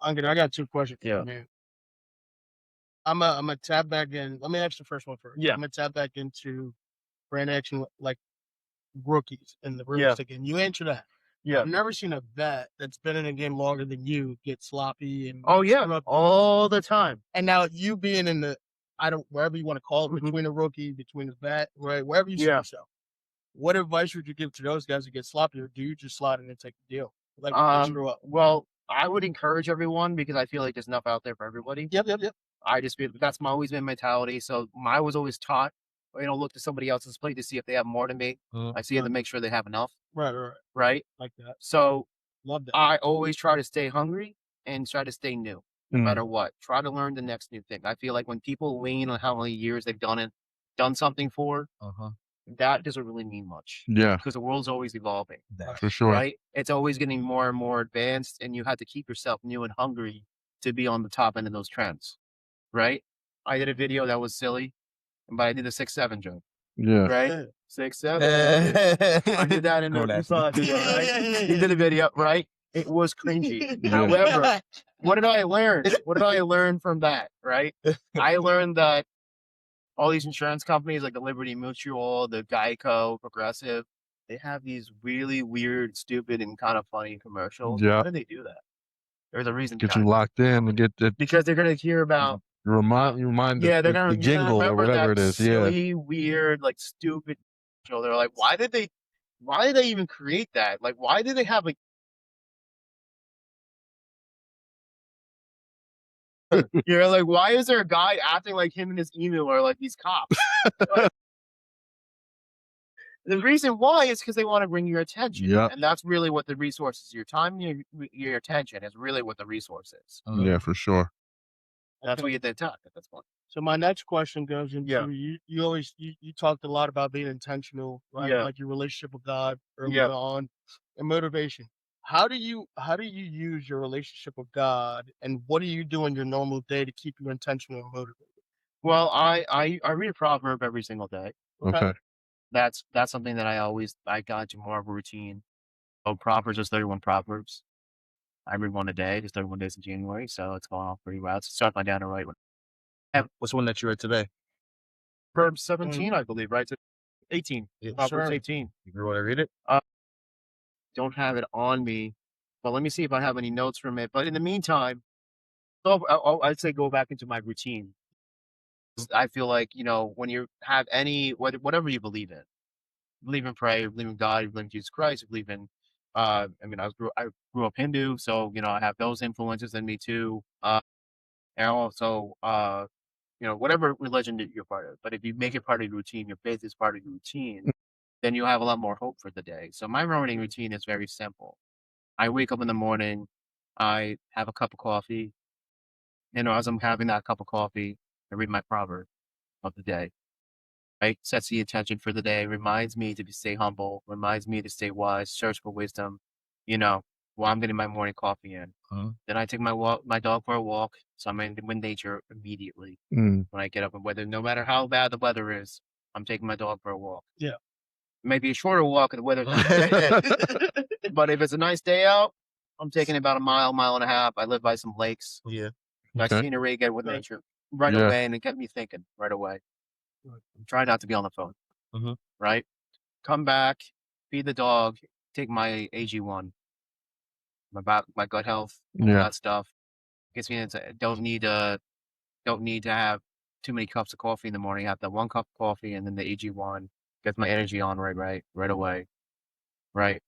Angad, I got 2 questions for Yeah. you. I'm gonna tap back in. Let me ask the first one first. Yeah. I'm gonna tap back into brand action, like rookies in the real Yeah. estate game. You answer that. I've never seen a vet that's been in a game longer than you get sloppy and Oh yeah, screw up. all the time. And now you being in the, wherever you want to call it, between a rookie, between the vet, right, wherever you see yourself. What advice would you give to those guys that get sloppy, or do you just slide in and take the deal? Like, screw up. Well, I would encourage everyone because I feel like there's enough out there for everybody. Yep. I just feel that's always been mentality. So I was always taught, look to somebody else's plate to see if they have more than me. I see it to make sure they have enough. Right. Like that. So Love that. I always try to stay hungry and try to stay new, no matter what. Try to learn the next new thing. I feel like when people lean on how many years they've done something for, that doesn't really mean much. Yeah. Because the world's always evolving. For sure. Right? It's always getting more and more advanced, and you have to keep yourself new and hungry to be on the top end of those trends. Right? I did a video that was silly, but I did a 6'7" joke. Yeah. Right? 6'7". I did that in the video, right? You did a video, right? It was cringy. Yeah. However, what did I learn? What did I learn from that? Right? I learned that all these insurance companies like the Liberty Mutual, the Geico, Progressive, they have these really weird, stupid, and kind of funny commercials. Yeah. Why do they do that? There's a reason. Get you locked in and get that. Because they're going to hear about. Remind Yeah, they're the jingle or whatever it is. Silly, weird, like stupid show. They're like, why did they even create that? Like, why did they have like. You're like, why is there a guy acting like him in his email or like these cops? The reason why is because they want to bring your attention. Yeah. And that's really what the resource is. Your time, your attention is really what the resource is. Yeah, for sure. That's what you did talk at this point. So my next question goes into you always you talked a lot about being intentional, right? Yeah. Like your relationship with God early on, and motivation. How do you use your relationship with God, and what do you do in your normal day to keep you intentional and motivated? Well, I read a proverb every single day. Okay. That's something that I got into more of a routine. Oh, Proverbs, there's 31 Proverbs. I read one a day. There's 31 days in January, so it's going off pretty well. It's start my down to right one. What's one that you read today? Proverbs 17, I believe, right? 18. Proverbs 18. You want to read it? Don't have it on me, but let me see if I have any notes from it. But in the meantime, I'd say go back into my routine. I feel like, when you have whatever you believe in prayer, you believe in God, you believe in Jesus Christ, you believe in, I grew up Hindu, so, I have those influences in me too. And also, whatever religion that you're part of, but if you make it part of your routine, your faith is part of your routine, then you have a lot more hope for the day. So my morning routine is very simple. I wake up in the morning, I have a cup of coffee, as I'm having that cup of coffee, I read my proverb of the day. Right? Sets the intention for the day, reminds me to stay humble, reminds me to stay wise, search for wisdom, while I'm getting my morning coffee in. Then I take my dog for a walk, so I'm in nature immediately when I get up, and no matter how bad the weather is, I'm taking my dog for a walk. Yeah. Maybe a shorter walk if the weather's but if it's a nice day out, I'm taking about a mile and a half. I live by some lakes. Yeah. Nice scenery, get with nature right away, and it kept me thinking right away. Try not to be on the phone. Right? Come back, feed the dog, take my AG1, my gut health, all that stuff. Gets me into don't need to have too many cups of coffee in the morning. I have that one cup of coffee and then the AG1 gets my energy on right away. Right.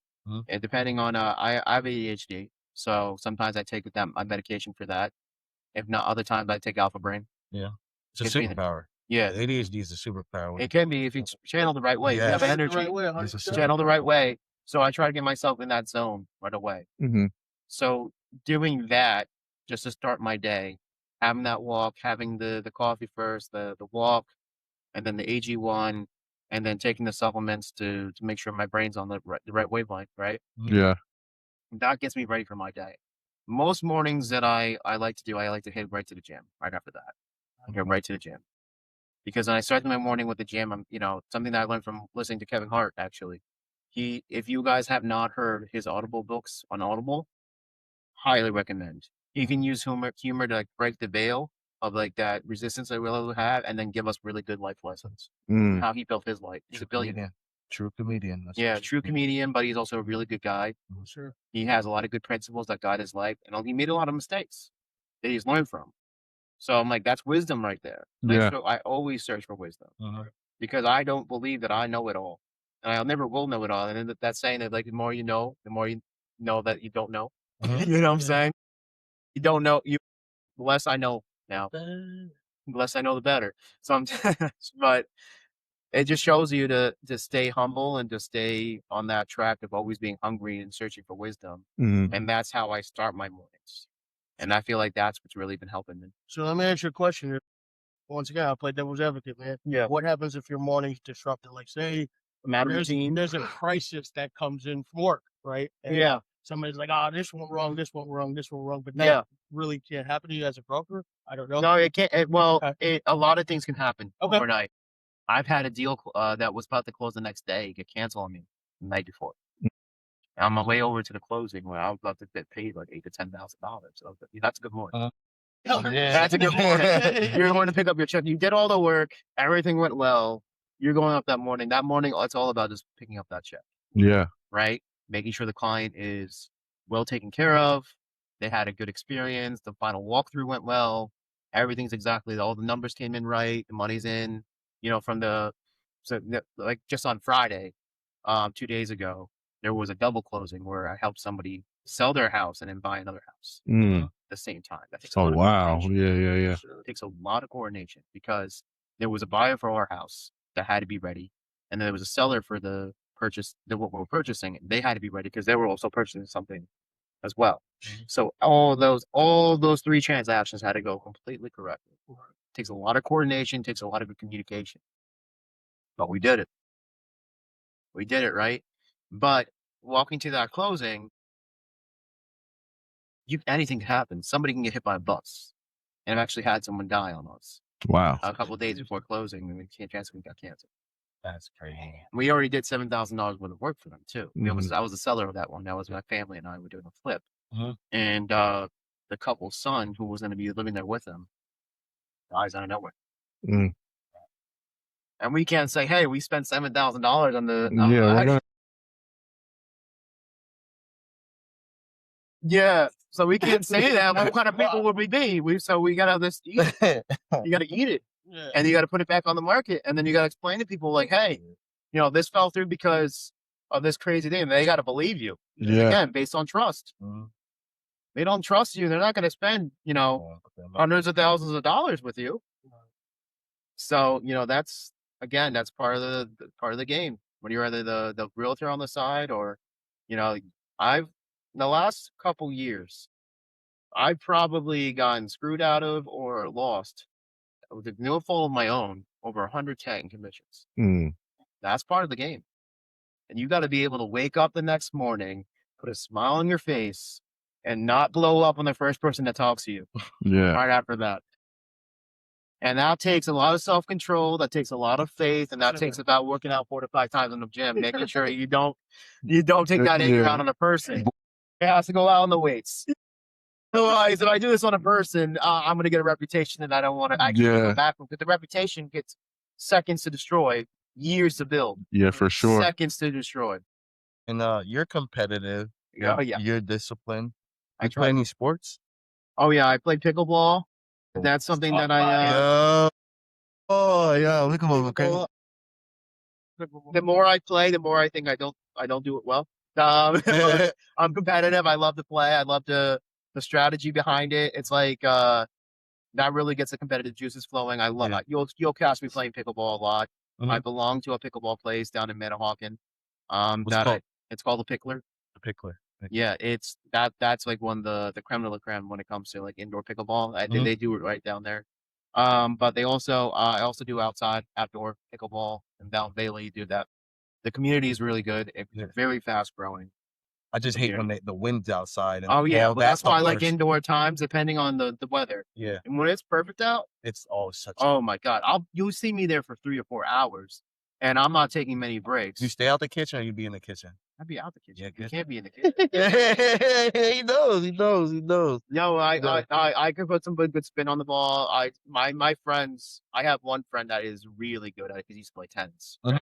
And depending on I have ADHD, so sometimes I take my medication for that. If not, other times I take Alpha Brain. Yeah. It's a superpower. Yeah. ADHD is a superpower. It can be if you channel the right way. If you have energy, channel the right way. So I try to get myself in that zone right away. So doing that just to start my day, having that walk, having the coffee first, the walk, and then the AG1, and then taking the supplements to make sure my brain's on the right wavelength, right? Yeah. That gets me ready for my day. Most mornings that I like to do, I like to head right to the gym right after that. I go right to the gym. Because when I start my morning with the gym, I'm, something that I learned from listening to Kevin Hart, actually. If you guys have not heard his Audible books on Audible, highly recommend. He can use humor to break the veil of that resistance that we all have, and then give us really good life lessons. How he built his life. He's a billionaire. True comedian. That's Yeah, true comedian, but he's also a really good guy. Sure. He has a lot of good principles that guide his life, and he made a lot of mistakes that he's learned from. So I'm like, that's wisdom right there. Yeah. So I always search for wisdom Uh-huh. because I don't believe that I know it all, and I never will know it all. And then that's saying that like the more you know that you don't know. Mhm. You know what I'm saying? You don't know you. The less I know now, the less I know, the better. Sometimes, but it just shows you to stay humble and to stay on that track of always being hungry and searching for wisdom. Mhm. And that's how I start my mornings. And I feel like that's what's really been helping me. So let me ask you a question here. Once again, I'll play devil's advocate, man. Yeah. What happens if your morning's disrupted? Like, say there's a crisis that comes in from work, right? And Yeah. somebody's like, "Oh, this went wrong, this went wrong, this went wrong," but that Yeah. really can't happen to you as a broker. I don't know. No, it can't. Well, Okay. a lot of things can happen Okay. overnight. I've had a deal that was about to close the next day get canceled on me the night before. And on my way over to the closing where I was about to get paid like $8,000 to $10,000. So that's a good morning. That's a good morning. You're going to pick up your check. You did all the work. Everything went well. You're going up that morning. That morning, it's all about just picking up that check, Yeah. right? Making sure the client is well taken care of. They had a good experience. The final walkthrough went well. Everything's exactly, all the numbers came in right. The money's in, like just on Friday, 2 days ago, there was a double closing where I helped somebody sell their house and then buy another house Mm. at the same time. That takes a Oh lot of wow. coordination. Yeah. It takes a lot of coordination because there was a buyer for our house that had to be ready, and then there was a seller for the purchase that what we're purchasing. They had to be ready because they were also purchasing something as well. So all those three transactions had to go completely correctly. It takes a lot of coordination, takes a lot of good communication, but we did it. We did it, right? But walking to that closing, anything can happen. Somebody can get hit by a bus, and I've actually had someone die on us Wow. a couple of days before closing, and we got canceled. That's crazy. We already did $7,000 worth of work for them too. I Mhm. was the seller of that one. That was my family and I were doing a flip, Mhm. and the couple's son, who was going to be living there with them, dies out of nowhere. Mm. And we can't say, "Hey, we spent $7,000 on the." Yeah. We're gonna. Yeah, so we can't say that. What kind of people would we be? We gotta just eat it. You gotta eat it, Yeah. and you gotta put it back on the market, and then you gotta explain to people like, "Hey, this fell through because of this crazy thing." And they gotta believe you. Yeah. Again, based on trust. Mhm. They don't trust you. They're not gonna spend, hundreds of thousands of dollars with you. So, that's part of the game. When you're either the realtor on the side or, I've in the last couple years, I've probably gotten screwed out of or lost with no fault of my own over 100K in commissions. Mm. That's part of the game. And you got to be able to wake up the next morning, put a smile on your face, and not blow up on the first person that talks to you Yeah. right after that. And that takes a lot of self-control. That takes a lot of faith, and that takes about working out 4 to 5 times in the gym, making sure you don't take that anger out on a person. It has to go out on the weights. Otherwise, if I do this on a person, I'm going to get a reputation, and I don't want to. I can't go back because the reputation gets seconds to destroy, years to build. Yeah, for sure. Seconds to destroy. And you're competitive. Oh yeah, You're disciplined. I You play any sports? Oh yeah, I played pickleball. That's something that I. Yeah. Oh yeah, look at him. Okay. The more I play, the more I think I don't do it well. I'm competitive. I love to play. I love the strategy behind it. It's like that really gets the competitive juices flowing. I love it. You'll catch me playing pickleball a lot. Mhm. I belong to a pickleball place down in Manahawkin. What's it called? It's called the Pickler. The Pickler. Yeah, it's that's like one of the creme de la creme when it comes to like indoor pickleball. I think Mhm. they do it right down there. But they also I also do outdoor pickleball and down Bailey do that. The community is really good. It's Yeah. very fast growing. I just hate when the wind's outside. And Oh yeah, all but that that's why I stuff like hurts. indoor times depending on the weather. Yeah, And when it's perfect out, it's always such. oh my god, you'll see me there for 3 or 4 hours, and I'm not taking many breaks. Do you stay out the kitchen or you be in the kitchen? I'd be out the kitchen. Yeah, You good. can't be in the kitchen. He knows. No, No. I can put some good spin on the ball. My friends, I have one friend that is really good at it because he used to play tennis. Mhm.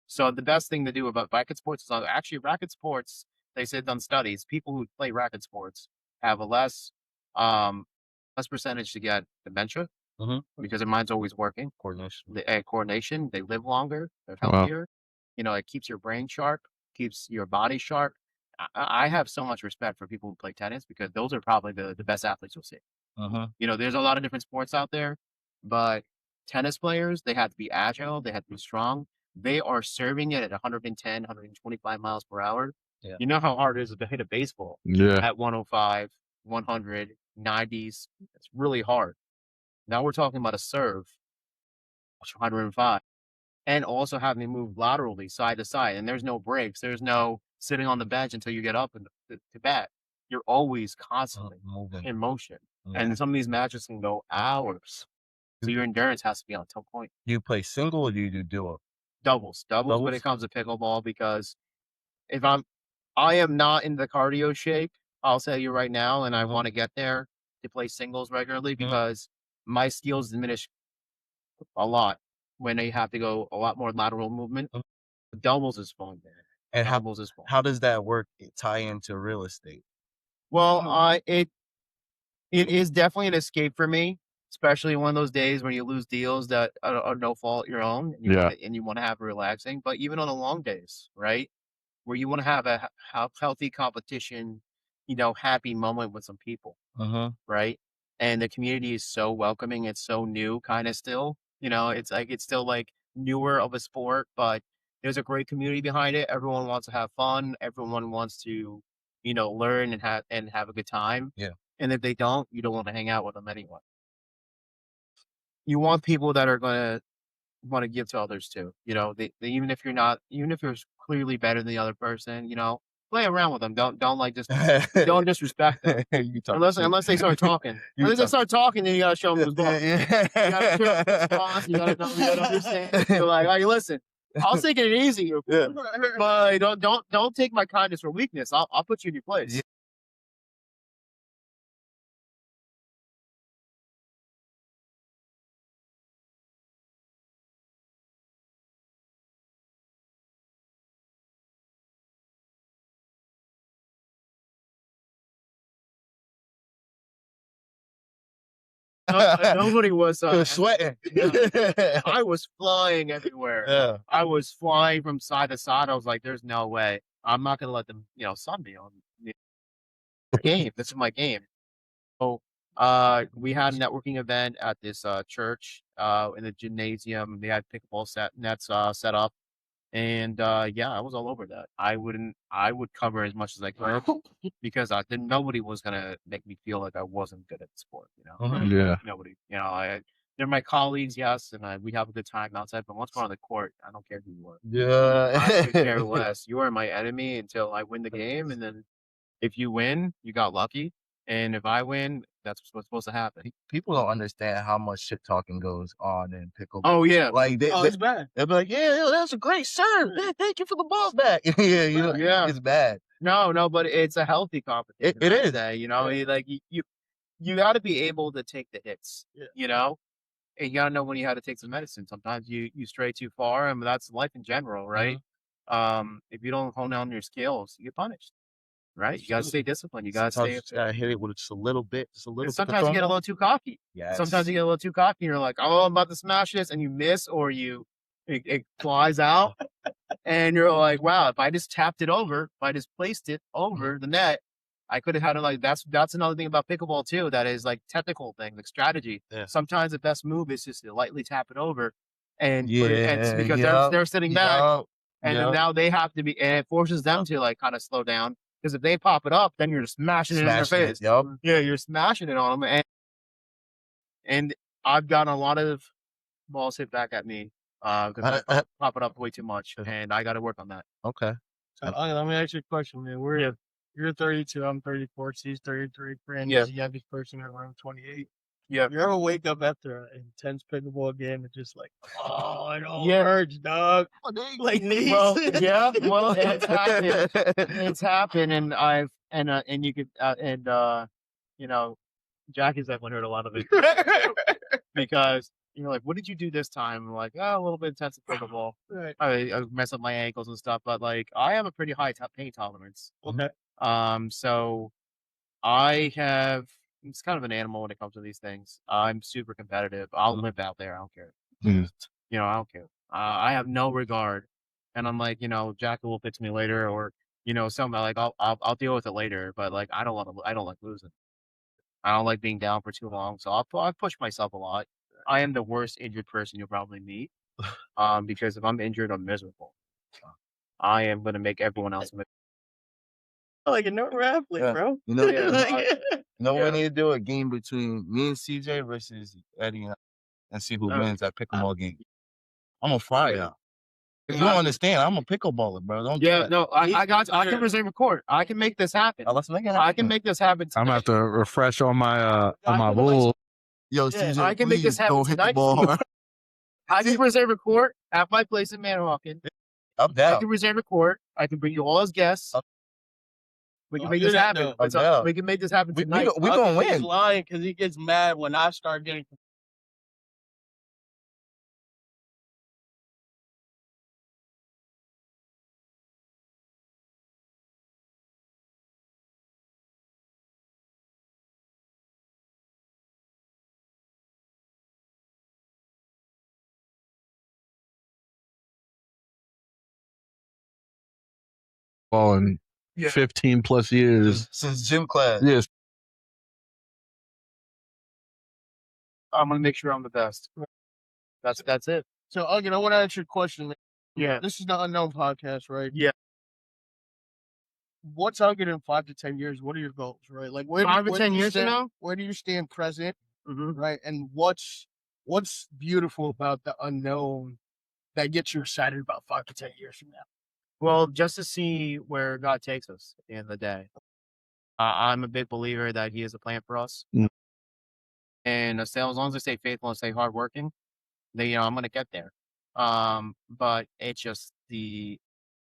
So the best thing to do about racket sports is actually racket sports. They said done studies. People who play racket sports have a less percentage to get dementia because their mind's always working. Coordination. They live longer. They're Wow. healthier. It keeps your brain sharp, keeps your body sharp. I have so much respect for people who play tennis because those are probably the best athletes you'll see. There's a lot of different sports out there, but tennis players, they have to be agile. They have to be strong. They are serving it at 110, 125 miles per hour. Yeah. You know how hard it is to hit a baseball Yeah. at 105, 100, 90s. It's really hard. Now we're talking about a serve, 105, and also having to move laterally side to side. And there's no breaks. There's no sitting on the bench until you get up to bat. You're always constantly in motion. And some of these matches can go hours. So your endurance has to be on top point. Do you play single or do you do duo? Doubles when it comes to pickleball, because I am not in the cardio shape, I'll tell you right now, and I want to get there to play singles regularly because my skills diminish a lot when I have to go a lot more lateral movement. Doubles is fun, man. And Doubles is fun. how does that work tie into real estate? Well, it is definitely an escape for me, especially one of those days when you lose deals that are no fault your own, and you want to have relaxing. But even on the long days, right, where you want to have a healthy competition, happy moment with some people, right? And the community is so welcoming. It's so new, kind of still. It's still like newer of a sport, but there's a great community behind it. Everyone wants to have fun. Everyone wants to, learn and have a good time. Yeah. And if they don't, you don't want to hang out with them anyway. You want people that are going to want to give to others too. Even if you're clearly better than the other person, play around with them. Don't don't disrespect them unless they start talking. Unless they start talking, then you gotta show them who's boss. You gotta show them who's boss. You gotta understand. You're like, listen, I'll take it easy, but don't take my kindness for weakness. I'll put you in your place. Nobody was sweating. I was flying everywhere. Yeah. I was flying from side to side. I was like, "There's no way. I'm not gonna let them, sun me on the game. This is my game." So, we had a networking event at this church in the gymnasium. They had pickleball nets set up, and I was all over that. I would cover as much as I could because nobody was gonna make me feel like I wasn't good at the sport. Yeah. Nobody. They're my colleagues, yes, and we have a good time outside. But once we're on the court, I don't care who you are. Yeah. I could care less. You are my enemy until I win the game, and then if you win, you got lucky, and if I win, that's what's supposed to happen. People don't understand how much shit talking goes on in pickleball. Oh yeah, Like it's bad. They'll be like, "Yeah, that's a great serve. Yeah, thank you for the ball back." Yeah, it's bad. No, but it's a healthy competition. It is. You got to be able to take the hits. And you got to know when you have to take some medicine. Sometimes you stray too far, and that's life in general, right? If you don't hone down your skills, you get punished. Right? You got to stay disciplined. You got to stay. You got to hit it with just a little bit, Sometimes you get a little too cocky. Yes. Sometimes you get a little too cocky, and you're like, "Oh, I'm about to smash this," and you miss, or it flies out, and you're like, "Wow, if I just tapped it over, if I just placed it over the net, I could have had it." Like that's another thing about pickleball too. That is like technical thing, like strategy. Yeah. Sometimes the best move is just to lightly tap it over, and put it, and it's because they're sitting back, and then now they have to be, and it forces them to like kind of slow down. Because if they pop it up, then you're smashing it in their face. Yeah, you're smashing it on them, and I've gotten a lot of balls hit back at me because I pop it up way too much, and I got to work on that. Okay. So let me ask you a question, man. You're 32, I'm 34, she's 33, Brandon, Yeah. the youngest person around 28. Yeah. You ever wake up after an intense pickleball game and just like, oh, it all hurts, dog. Like knees. Well, it's happened, and you could Jackie's definitely heard a lot of it because you're like, what did you do this time? I'm like, oh, a little bit intensive pickleball. Right. I mess up my ankles and stuff, but like, I have a pretty high pain tolerance. Okay. So I have. It's kind of an animal when it comes to these things. I'm super competitive. I'll live out there. I don't care. Mm. I don't care. I have no regard, and I'm like, Jackie will fix me later, or something like I'll deal with it later. But like, I don't like losing. I don't like being down for too long, so I push myself a lot. I am the worst injured person you'll probably meet, because if I'm injured, I'm miserable. I am gonna make everyone else miserable. Like a no athlete, Yeah. bro. You know, Like, we need to do a game between me and CJ versus Eddie and see who wins that pickleball game. I'm a fire. You don't understand. I'm a pickleballer, bro. Don't do that. No, I can reserve a court. I can make this happen. Let's make it I happen. can make this happen. I'm gonna have to refresh on my I can- rules. Yo, Yeah, CJ, I can make this please happen don't hit the tonight. ball hard. I can reserve a court at my place in Manahawkin. I'm I down. can reserve a court. I can bring you all as guests. We can I'll make do this that, happen. though. I'm down. We can make this happen We tonight. gonna He's win. lying because he gets mad when I start getting. Ball in 15 plus years. Since gym class. Yes. I'm gonna make sure I'm the best. That's it. So, Angad, I want to answer your question. Yeah. This is the Unknown podcast, right? Yeah. What's Angad in 5 to 10 years? What are your goals, right? Like, 5 to 10 years from stand, now? where do you stand present, Mm-hmm. right? And what's beautiful about the unknown that gets you excited about 5 to 10 years from now? Well, just to see where God takes us at the end of the day. I'm a big believer that He has a plan for us. Mm. And as long as I stay faithful and stay hardworking, then I'm gonna get there. But it's just the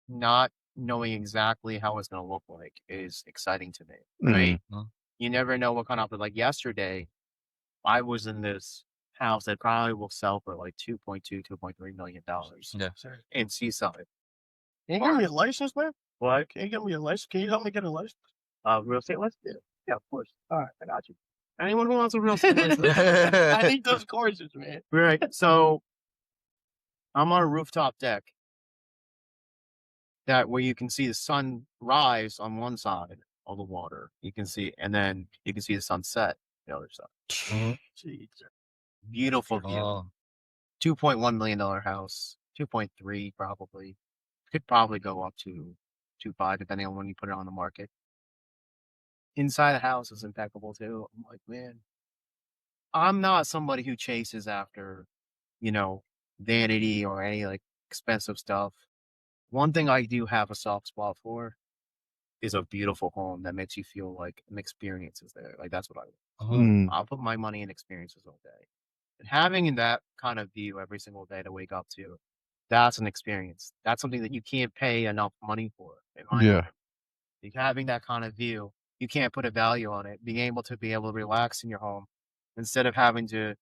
not knowing exactly how it's gonna look like is exciting to me. Right? Mm. You never know what kind of like yesterday, I was in this house that probably will sell for like $2.3 million Yeah. in Seaside. Can you get me a license, man? What? Can you get me a license? Can you help me get a license? Real estate license? Yeah, of course. All right, I got you. Anyone who wants a real estate license. I need those courses, man. Right. So I'm on a rooftop deck where you can see the sun rise on one side of the water. You can see, and then you can see the sun set the other side. Jeez. Beautiful view. Oh. $2.1 million house. 2.3 probably. Could probably go up to 2.5 depending on when you put it on the market. Inside the house is impeccable too. I'm like, man, I'm not somebody who chases after, vanity or any like expensive stuff. One thing I do have a soft spot for is a beautiful home that makes you feel like an experience is there. Like that's what I want. Mm. I'll put my money in experiences all day. And having that kind of view every single day to wake up to, that's an experience. That's something that you can't pay enough money for. In my Yeah. opinion. Like having that kind of view, you can't put a value on it. Being able to relax in your home instead of having to,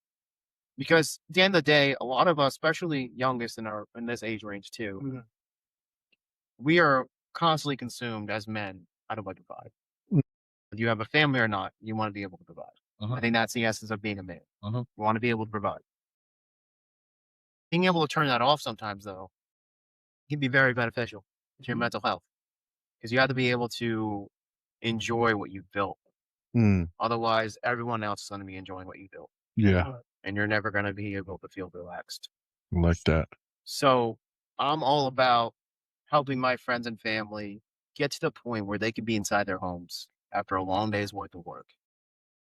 because at the end of the day, a lot of us, especially youngest in this age range too, Mhm. we are constantly consumed as men out of what to provide. Mm. Whether you have a family or not, you want to be able to provide. I think that's the essence of being a man. You want to be able to provide. Being able to turn that off sometimes, though, can be very beneficial to your mental health because you have to be able to enjoy what you've built. Mm. Otherwise, everyone else is going to be enjoying what you built, Yeah. and you're never going to be able to feel relaxed. I like that. So I'm all about helping my friends and family get to the point where they can be inside their homes after a long day's worth of work,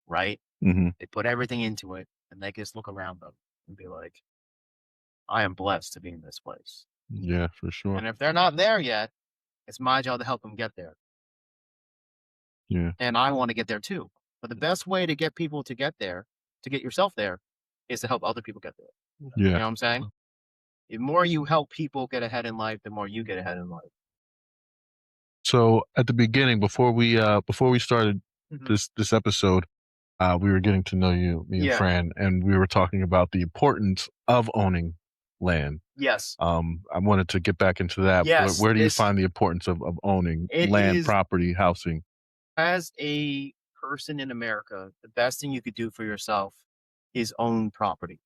right? Mm-hmm. They put everything into it, and they just look around them and be like, I am blessed to be in this place. Yeah, for sure. And if they're not there yet, it's my job to help them get there. Yeah. And I want to get there too. But the best way to get people to get there, to get yourself there, is to help other people get there. You know Yeah. what I'm saying? The more you help people get ahead in life, the more you get ahead in life. So at the beginning, before we started Mhm. this episode, we were getting to know you, me and Yeah. Fran, and we were talking about the importance of owning land. Yes. I wanted to get back into that. Yes, Where do you this- find the importance of owning It land, is- property, housing? As a person in America, the best thing you could do for yourself is own property.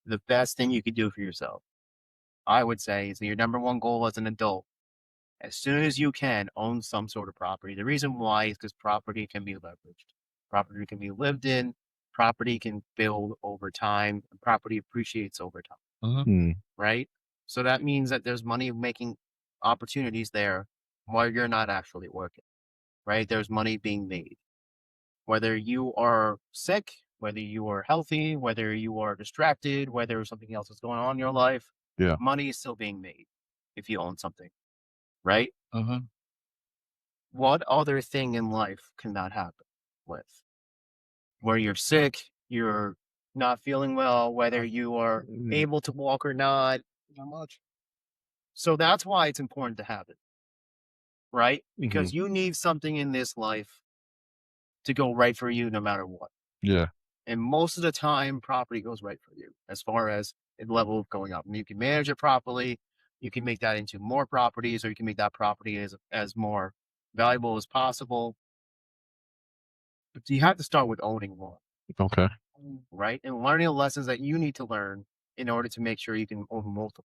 The best thing you could do for yourself, I would say, is your number one goal as an adult. As soon as you can, own some sort of property. The reason why is because property can be leveraged. Property can be lived in. Property can build over time. And property appreciates over time, Hmm. right? So that means that there's money making opportunities there while you're not actually working, right? There's money being made. Whether you are sick, whether you are healthy, whether you are distracted, whether something else is going on in your life, Yeah. money is still being made if you own something, right? Mm-hmm. What other thing in life can that happen with? Where you're sick, you're not feeling well, whether you are able to walk or not. Not much. So that's why it's important to have it, right? Because you need something in this life to go right for you no matter what. Yeah. And most of the time, property goes right for you as far as the level of going up. And you can manage it properly. You can make that into more properties, or you can make that property as more valuable as possible. But you have to start with owning one, Okay. right? And learning the lessons that you need to learn in order to make sure you can own multiple.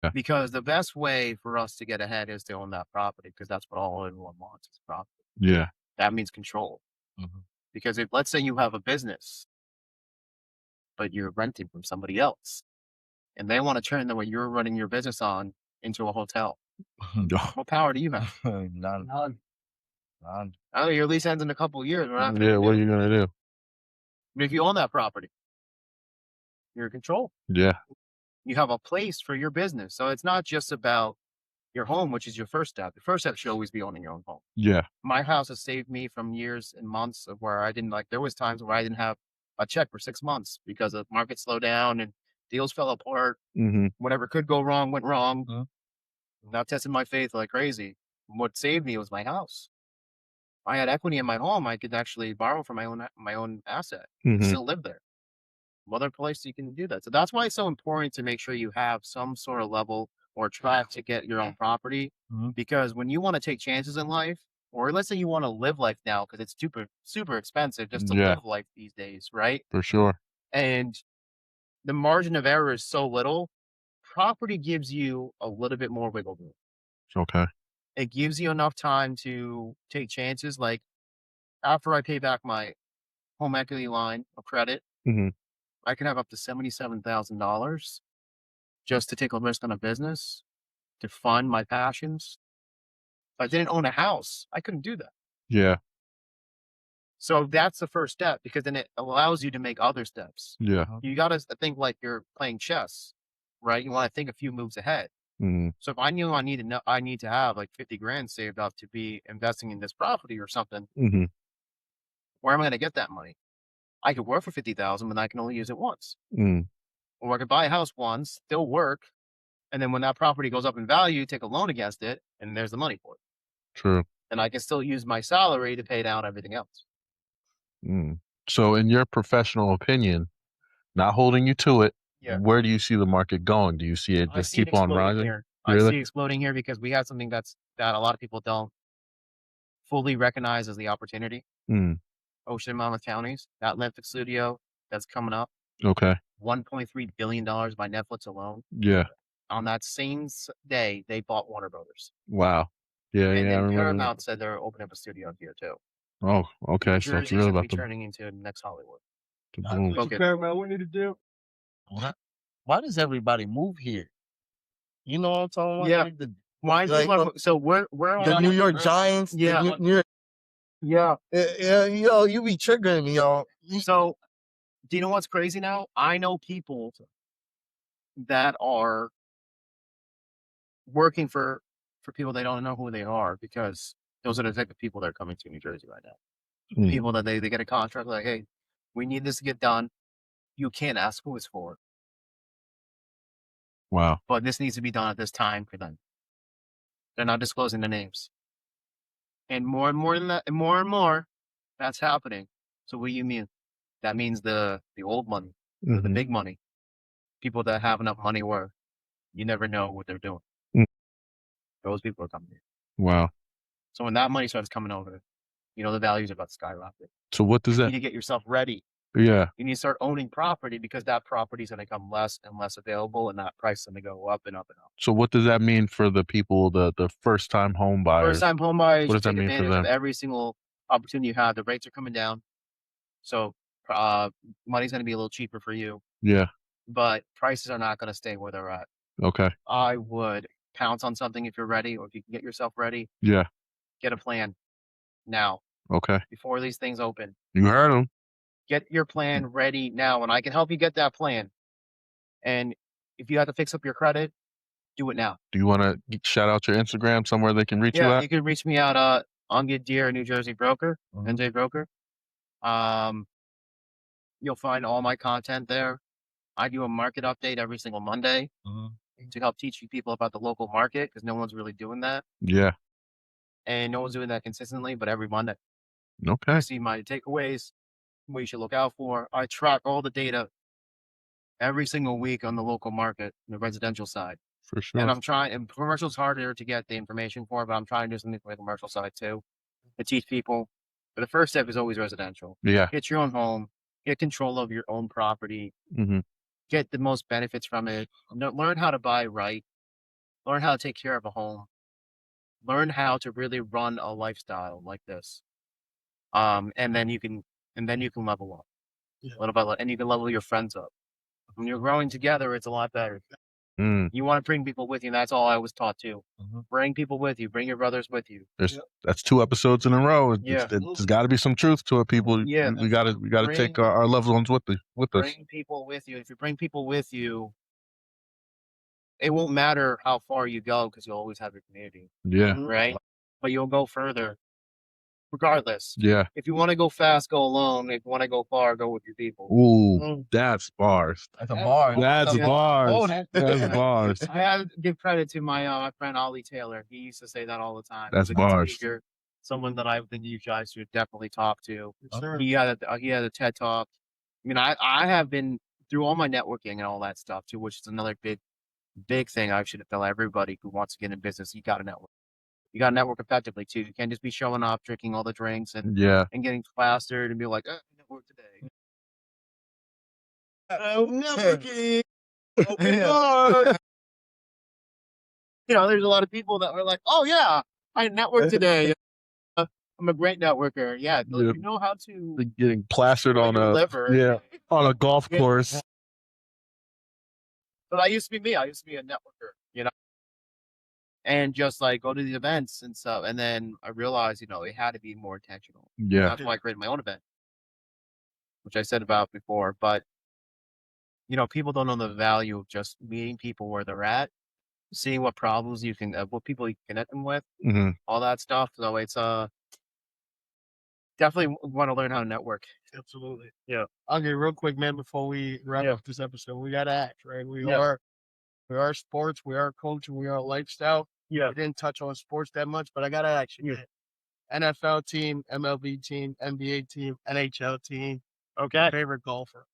Yeah. Because the best way for us to get ahead is to own that property, because that's what everyone wants is property. Yeah. That means control. Mm-hmm. Because if, let's say you have a business, but you're renting from somebody else, and they want to turn what you're running your business on into a hotel, what power do you have? None. None. None. Oh, your lease ends in a couple of years. We're not gonna Yeah. do What are it. you gonna do? But if you own that property, you're in control. Yeah. You have a place for your business. So it's not just about your home, which is your first step. The first step should always be owning your own home. Yeah. My house has saved me from years and months of where I didn't there was times where I didn't have a check for 6 months because the market slowed down and deals fell apart. Mm-hmm. Whatever could go wrong went wrong. Mhm. Now testing my faith like crazy. What saved me was my house. I had equity in my home. I could actually borrow from my own asset and Mm-hmm. still live there. What other place you can do that? So that's why it's so important to make sure you have some sort of level or track to get your own property. Mhm. Because when you want to take chances in life, or let's say you want to live life now, because it's super expensive just to Yeah. live life these days, right? For sure. And the margin of error is so little. Property gives you a little bit more wiggle room. Okay. It gives you enough time to take chances. Like after I pay back my home equity line of credit, Mm-hmm. I can have up to $77,000 just to take a risk on a business to fund my passions. If I didn't own a house, I couldn't do that. Yeah. So that's the first step, because then it allows you to make other steps. Yeah. You got to think like you're playing chess, right? You want to think a few moves ahead. Mm-hmm. So if I knew I need to have like 50 grand saved up to be investing in this property or something, Mm-hmm. where am I going to get that money? I could work for 50,000, but I can only use it once. Mm. Or I could buy a house once, still work, and then when that property goes up in value, take a loan against it, and there's the money for it. True. And I can still use my salary to pay down everything else. Mm. So, in your professional opinion, not holding you to it, Yeah. where do you see the market going? Do you see it I just see it keep on exploding rising? here. I Really? see it exploding here because we have something that a lot of people don't fully recognize as the opportunity. Mm. Ocean and Monmouth counties, that Netflix studio that's coming up, Okay. $1.3 billion by Netflix alone. Yeah. On that same day, they bought Warner Brothers. Wow. Yeah. And Yeah. I then remember. Paramount said they're opening up a studio here too. Oh. Okay. New So it's Jersey's really going to about be the turning into next Hollywood. boom. Okay. Paramount, what need to do? Why does everybody move here? You know what I'm talking about? Yeah. Like Why? Like, So we're the New York Giants. Yeah. The New York, Yeah. yo, you be triggering me, yo. So, do you know what's crazy now? I know people that are working for people they don't know who they are, because those are the type of people that are coming to New Jersey right now. Mm. People that they get a contract like, hey, we need this to get done. You can't ask who it's for, Wow. but this needs to be done at this time for them. They're not disclosing the names. And more than that, and more, that's happening. So what do you mean? That means the old money, the Mhm. big money, people that have enough money where you never know what they're doing. Mm. Those people are coming in. Wow. So when that money starts coming over, the values are about to skyrocket. So what does You that? need to get yourself ready. Yeah. You need to start owning property because that property is going to become less and less available, and that price is going to go up and up and up. So what does that mean for the people, the first time home buyers? First time home buyers, What you does that take mean for advantage of them? every single opportunity you have. The rates are coming down, so money's going to be a little cheaper for you, Yeah. but prices are not going to stay where they're at. Okay. I would pounce on something if you're ready, or if you can get yourself ready. Yeah. Get a plan now Okay. before these things open. You heard him. Get your plan ready now, and I can help you get that plan. And if you have to fix up your credit, do it now. Do you want to shout out your Instagram somewhere they can reach you Yeah, at? you can reach me at Angad Deer, New Jersey broker, NJ broker. You'll find all my content there. I do a market update every single Monday to help teach you people about the local market because no one's really doing that, Yeah. and no one's doing that consistently. But every Monday, Okay. you see my takeaways, what you should look out for. I track all the data every single week on the local market, the residential side. For sure. And I'm trying, and commercial's harder to get the information for, but I'm trying to do something for the commercial side too, to teach people. But the first step is always residential. Yeah. Get your own home, get control of your own property, Mm-hmm. get the most benefits from it, learn how to buy right, learn how to take care of a home, learn how to really run a lifestyle like this. And then you can level up. Yeah. And you can level your friends up. When you're growing together, it's a lot better. Mm. You want to bring people with you. And that's all I was taught too. Bring people with you. Bring your brothers with you. That's 2 episodes in a row. Yeah. There's got to be some truth to it, people. Yeah. We got to take our loved ones with us. Bring people with you. If you bring people with you, it won't matter how far you go because you'll always have your community, Yeah. right? But you'll go further regardless. Yeah. If you want to go fast, go alone. If you want to go far, go with your people. Ooh, that's bars. That's a bar. That's Yeah. bars. That's bars. I have to give credit to my friend Ollie Taylor. He used to say that all the time. That's He's a good bars. speaker, someone that I think you guys should definitely talk to. Sure. He had a TED talk. I mean, I have been through all my networking and all that stuff too, which is another big thing I should tell everybody who wants to get in business. You got to network. You got to network effectively too. You can't just be showing up, drinking all the drinks, and Yeah. getting plastered and be like, network today. Networking. There's a lot of people that are like, oh yeah, I networked today. I'm a great networker. Yeah, Yeah. you know how to Getting plastered on on a golf course. But I used to be me. I used to be a networker, and just like go to the events and stuff. And then I realized, it had to be more intentional. Yeah. That's why I created my own event, which I said about before. But people don't know the value of just meeting people where they're at, seeing what problems what people you can connect them with, Mhm. all that stuff. So it's definitely want to learn how to network. Absolutely. Yeah. Okay, real quick, man, before we wrap up this episode, we gotta act, right? We are sports, we are culture, we are lifestyle. Yeah. We didn't touch on sports that much, but I gotta ask you. NFL team, MLB team, NBA team, NHL team, Okay. favorite golfer.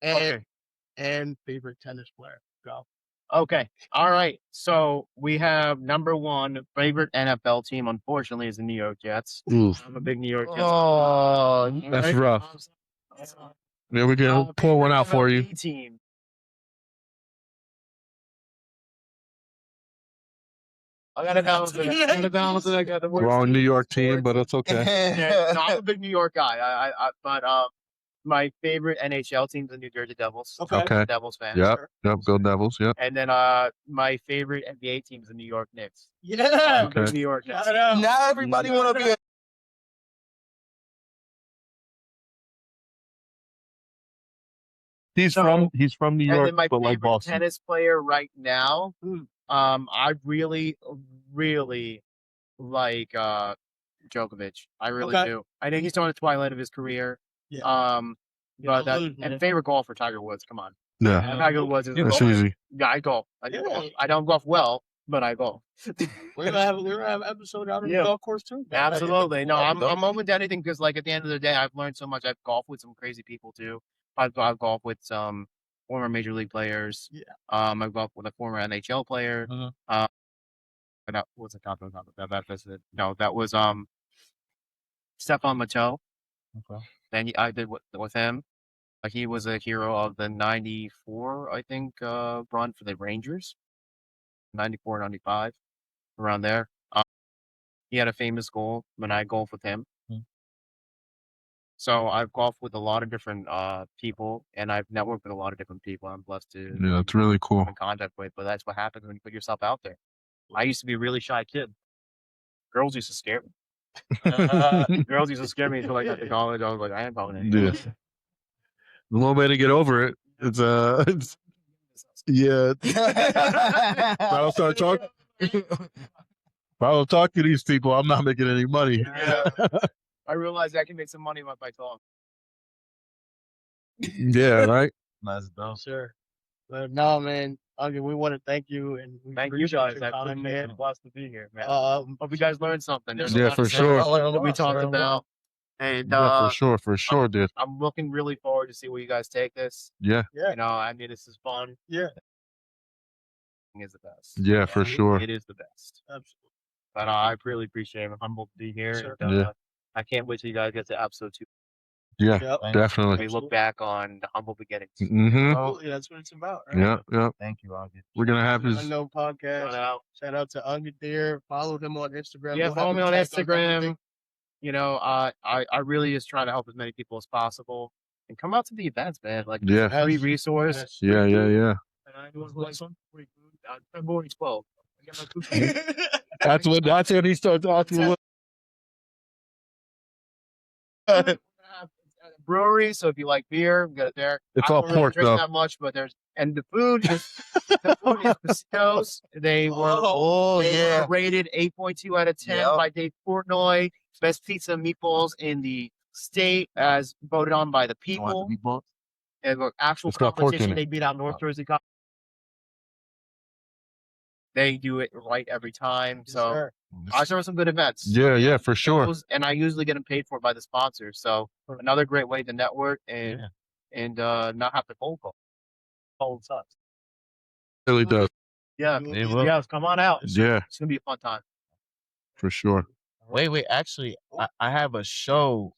And favorite tennis player. Go. Okay. All right. So we have number one favorite NFL team, unfortunately, is the New York Jets. Oof. I'm a big New York Jets. Oh, that's rough. There we go. Pour one out for you. MLB team. I gotta balance it. I got the Wrong New York team, but it's okay. Yeah, no, I'm a big New York guy. But my favorite NHL team is the New Jersey Devils. Okay. I'm a Devils fan. Yep. Go Devils. Yep. And then my favorite NBA team is the New York Knicks. Yeah. I'm a big New York Knicks. Now everybody want to be a He's from New And York, then my but like favorite Boston. tennis player right now, I really, really like Djokovic. I really do. I think he's on the twilight of his career. Yeah. But and favorite golfer, Tiger Woods. Come on. Yeah. Tiger Woods is That's easy. Yeah, I golf. I don't golf well, but I golf. We're gonna have an episode out on the golf course too. Absolutely. No, I'm open to anything because, like, at the end of the day, I've learned so much. I've golfed with some crazy people too. I've golfed with some former major league players. Yeah. I've golfed with a former NHL player. Mhm. That was a top that visited. No, that was Stephon Matteau. Okay. Then I did with him. He was a hero of the '94, I think, run for the Rangers. 94, 95, around there. He had a famous goal when I golfed with him. So I've golfed with a lot of different people, and I've networked with a lot of different people. I'm blessed to Yeah, it's really cool. come in contact with. But that's what happens when you put yourself out there. I used to be a really shy kid. Girls used to scare me. Girls used to scare me until I got to college. I was like, I am going Yeah. The one way to get over it. It's yeah. If I don't start talking. If I don't talk to these people, I'm not making any money. Yeah. I realized I can make some money if I talk. Yeah, right. Nice though. Sure. But no, man, Angad, we want to thank you and we Thank you appreciate guys. your I time, appreciate it. man. Blessed to be here, man. Hope Hope you guys learned something. There's a Yeah, lot for to say sure. that we talked about. And Yeah, for sure, dude. I'm looking really forward to see where you guys take this. Yeah, Yeah. You know, I mean, this is fun. Yeah. Is the best. yeah, for sure. It is the best. Absolutely. But I really appreciate it. I'm humbled to be here. Sure. And, Yeah. I can't wait till you guys get to episode 2. Yeah, Yep. definitely. We look back on the humble beginnings. Mm-hmm. Absolutely. That's what it's about, right? Yeah, yeah. Thank you, Angad. We're gonna have this. Unknown podcast. Shout out. Shout out to Angad there. Follow them on Instagram. Yeah, We'll follow have me a on tag Instagram. everything. You know, I really just try to help as many people as possible. And come out to the events, man. Like, Yeah. free resource. Yes. Yeah, yeah, yeah. And I want to one free food. February 12th. I get my food. That's when he starts asking. Brewery, so if you like beer, we got it there. It's I all don't really pork, drink though. that much, but there's the food is Pacitos. They were they were rated 8.2 out of 10 Yep. by Dave Portnoy. Best pizza and meatballs in the state, as voted on by the people. And the actual It's got pork in competition, it. they beat out North Jersey. They do it right every time. So Sure. I serve some good events. Yeah, yeah, for sure. And I usually get them paid for by the sponsors. So another great way to network and not have to cold call. Cold sucks. It really does. Yeah, They will. yes, come on out. Yeah, It's gonna be a fun time. for sure. Wait. Actually, I have a show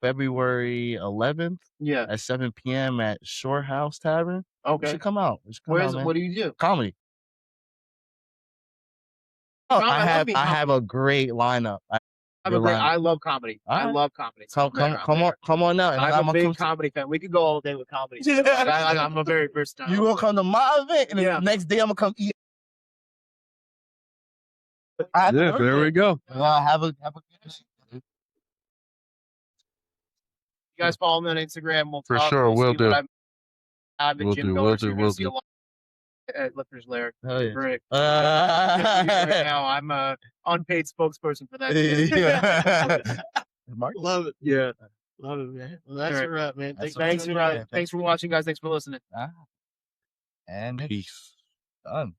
February 11th Yeah. at 7 p.m. at Shore House Tavern. You Okay. should come out. You should come Where's out, man. what do you do? Comedy. Oh, No, I love being I have a great lineup. I love comedy. I Alright. love comedy. Come on out. I'm a big comedy fan. We could go all day with comedy. I'm a very versatile. You gonna come to my event, and then Yeah. the next day I'm gonna come eat. Yeah, there we go. Have a good You guys follow me on Instagram. We'll For talk. sure, We'll we'll see do. what I'm We'll Jim do, Goers. we'll You're do, gonna we'll see do. a lot at Lifter's Lair. Hell yeah. Right. Right now, I'm a unpaid spokesperson for that. Love it. Yeah. Love it, man. Well, that's Alright. a wrap, man. That's Thanks for Thanks for watching, guys. Thanks for listening. And Peace. done.